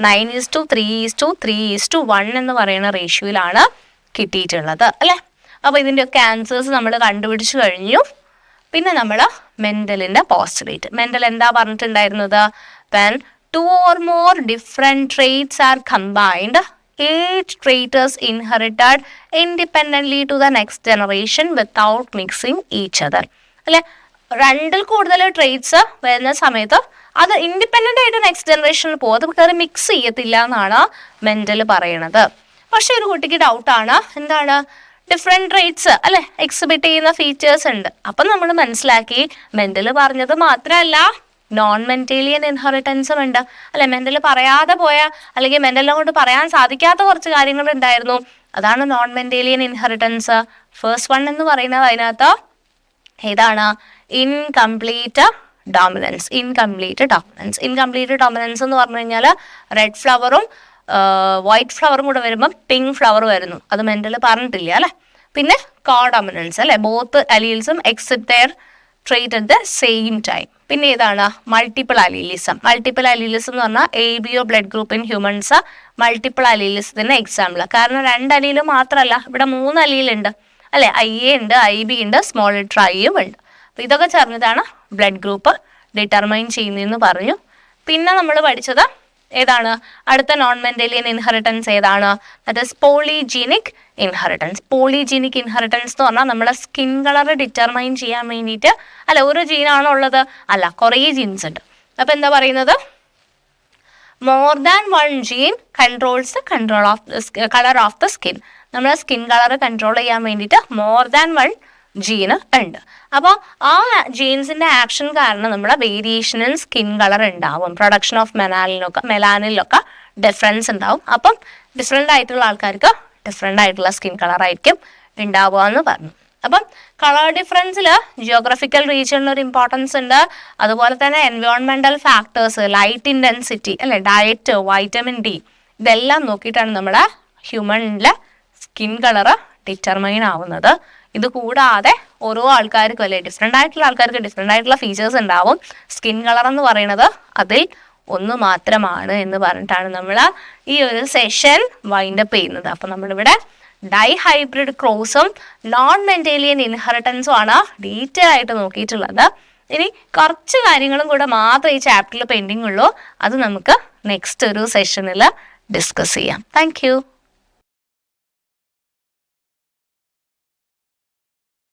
9:3:3:1 എന്ന് പറയുന്ന റേഷ്യോയിലാണ് കിട്ടിയിട്ടുള്ളത് അല്ലേ. അപ്പോൾ ഇതിൻ്റെയൊക്കെ ആൻസേഴ്സ് നമ്മൾ കണ്ടുപിടിച്ചു കഴിഞ്ഞു. പിന്നെ നമ്മൾ മെൻഡലിൻ്റെ പോസ്റ്റുലേറ്റ്. മെൻഡൽ എന്താ പറഞ്ഞിട്ടുണ്ടായിരുന്നത്? when 2 or more different traits are combined, each trait is inherited independently to the next generation without mixing each other. അല്ലെ, 2ൽ കൂടുതൽ ട്രേറ്റ്സ് വരുന്ന സമയത്ത് അത് ഇൻഡിപെൻഡൻ്റ് ആയിട്ട് നെക്സ്റ്റ് ജനറേഷനിൽ പോകും, അത് കയറി മിക്സ് ചെയ്യത്തില്ല എന്നാണ് മെൻഡൽ പറയണത്. പക്ഷെ ഒരു കുട്ടിക്ക് ഡൗട്ടാണ്, എന്താണ് ഡിഫറെൻറ്റ് ട്രേറ്റ്സ് അല്ലെ എക്സിബിറ്റ് ചെയ്യുന്ന ഫീച്ചേഴ്സ് ഉണ്ട്. അപ്പം നമ്മൾ മനസ്സിലാക്കി മെൻഡൽ പറഞ്ഞത് മാത്രമല്ല നോൺ മെന്റേലിയൻ ഇൻഹെറിറ്റൻസും ഉണ്ട് അല്ലെ. മെന്റൽ പറയാതെ പോയ അല്ലെങ്കിൽ മെന്റലിനെ കൊണ്ട് പറയാൻ സാധിക്കാത്ത കുറച്ച് കാര്യങ്ങൾ ഉണ്ടായിരുന്നു. അതാണ് non Mendelian inheritance. First one എന്ന് പറയുന്നത് അതിനകത്ത് ഏതാണ്? Incomplete dominance. ഇൻകംപ്ലീറ്റ് ഡോമിനൻസ് എന്ന് പറഞ്ഞു കഴിഞ്ഞാൽ റെഡ് ഫ്ലവറും വൈറ്റ് ഫ്ലവറും കൂടെ വരുമ്പോൾ പിങ്ക് ഫ്ലവർ വരുന്നു. അത് മെന്റൽ പറഞ്ഞിട്ടില്ല അല്ലെ. പിന്നെ കോഡോമിനൻസ് അല്ലെ, ബോത്ത് അലീൽസും exit their trait at the same time. പിന്നെ ഏതാണ്? Multiple allelism. മൾട്ടിപ്പിൾ അലീലിസം എന്ന് പറഞ്ഞാൽ ABO blood group in humans multiple അലീലിസത്തിന് എക്സാമ്പിൾ. കാരണം 2 അലീൽ മാത്രമല്ല, ഇവിടെ 3 അലീലുണ്ട് അല്ലെ. IA ഉണ്ട്, IB ഉണ്ട്, സ്മോൾ ലെറ്റർ ഐയും ഉണ്ട്. അപ്പോൾ ഇതൊക്കെ ചേർന്നതാണ് ബ്ലഡ് ഗ്രൂപ്പ് ഡിറ്റർമൈൻ ചെയ്യുന്നതെന്ന് പറഞ്ഞു. പിന്നെ നമ്മൾ പഠിച്ചത് ഏതാണ്? അടുത്ത നോൺ മെന്റേലിയൻ ഇൻഹെറിറ്റൻസ് ഏതാണ്? That is polygenic inheritance. Polygenic inheritance എന്ന് പറഞ്ഞാൽ നമ്മളെ സ്കിൻ കളർ ഡിറ്റർമൈൻ ചെയ്യാൻ വേണ്ടിയിട്ട് അല്ല, ഒരു ജീനാണോ ഉള്ളത്? അല്ല, കുറേ ജീൻസ് ഉണ്ട്. അപ്പം എന്താ പറയുന്നത്? More than 1 gene controls the colour of the skin. നമ്മളെ സ്കിൻ കളർ കൺട്രോൾ ചെയ്യാൻ വേണ്ടിയിട്ട് മോർ ദാൻ 1 ജീന് ഉണ്ട്. അപ്പോൾ ആ ജീൻസിൻ്റെ ആക്ഷൻ കാരണം നമ്മുടെ വേരിയേഷനിൽ സ്കിൻ കളർ ഉണ്ടാവും. പ്രൊഡക്ഷൻ ഓഫ് മെലാനിലൊക്കെ ഡിഫറൻസ് ഉണ്ടാവും. അപ്പം ഡിഫറെൻ്റ് ആയിട്ടുള്ള ആൾക്കാർക്ക് ഡിഫറെൻ്റ് ആയിട്ടുള്ള സ്കിൻ കളറായിരിക്കും ഉണ്ടാവുക എന്ന് പറഞ്ഞു. അപ്പം കളർ ഡിഫറൻസിൽ ജിയോഗ്രഫിക്കൽ റീജിയണിൽ ഒരു ഇമ്പോർട്ടൻസ് ഉണ്ട്. അതുപോലെ തന്നെ എൻവയോൺമെൻറ്റൽ ഫാക്ടേഴ്സ്, ലൈറ്റ് ഇൻറ്റൻസിറ്റി അല്ലെ, ഡയറ്റ്, വൈറ്റമിൻ D ഇതെല്ലാം നോക്കിയിട്ടാണ് നമ്മുടെ ഹ്യൂമണിലെ സ്കിൻ കളറ് ഡിറ്റർമൈൻ ആവുന്നത്. ഇത് കൂടാതെ ഓരോ ആൾക്കാർക്കും അല്ലെ, ഡിഫറെൻ്റ് ആയിട്ടുള്ള ആൾക്കാർക്ക് ഡിഫറെൻ്റ് ആയിട്ടുള്ള ഫീച്ചേഴ്സ് ഉണ്ടാവും. സ്കിൻ കളർ എന്ന് പറയുന്നത് അതിൽ ഒന്ന് മാത്രമാണ് എന്ന് പറഞ്ഞിട്ടാണ് നമ്മൾ ഈ ഒരു സെഷൻ വൈൻഡപ്പ് ചെയ്യുന്നത്. അപ്പം നമ്മളിവിടെ ഡൈഹൈബ്രിഡ് ക്രോസും നോൺ മെന്റേലിയൻ ഇൻഹെറിറ്റൻസും ആണ് ഡീറ്റെയിൽ ആയിട്ട് നോക്കിയിട്ടുള്ളത്. ഇനി കുറച്ച് കാര്യങ്ങളും കൂടെ മാത്രമേ ഈ ചാപ്റ്ററിൽ പെൻഡിങ് ഉള്ളൂ. അത് നമുക്ക് നെക്സ്റ്റ് ഒരു സെഷനിൽ ഡിസ്കസ് ചെയ്യാം. താങ്ക്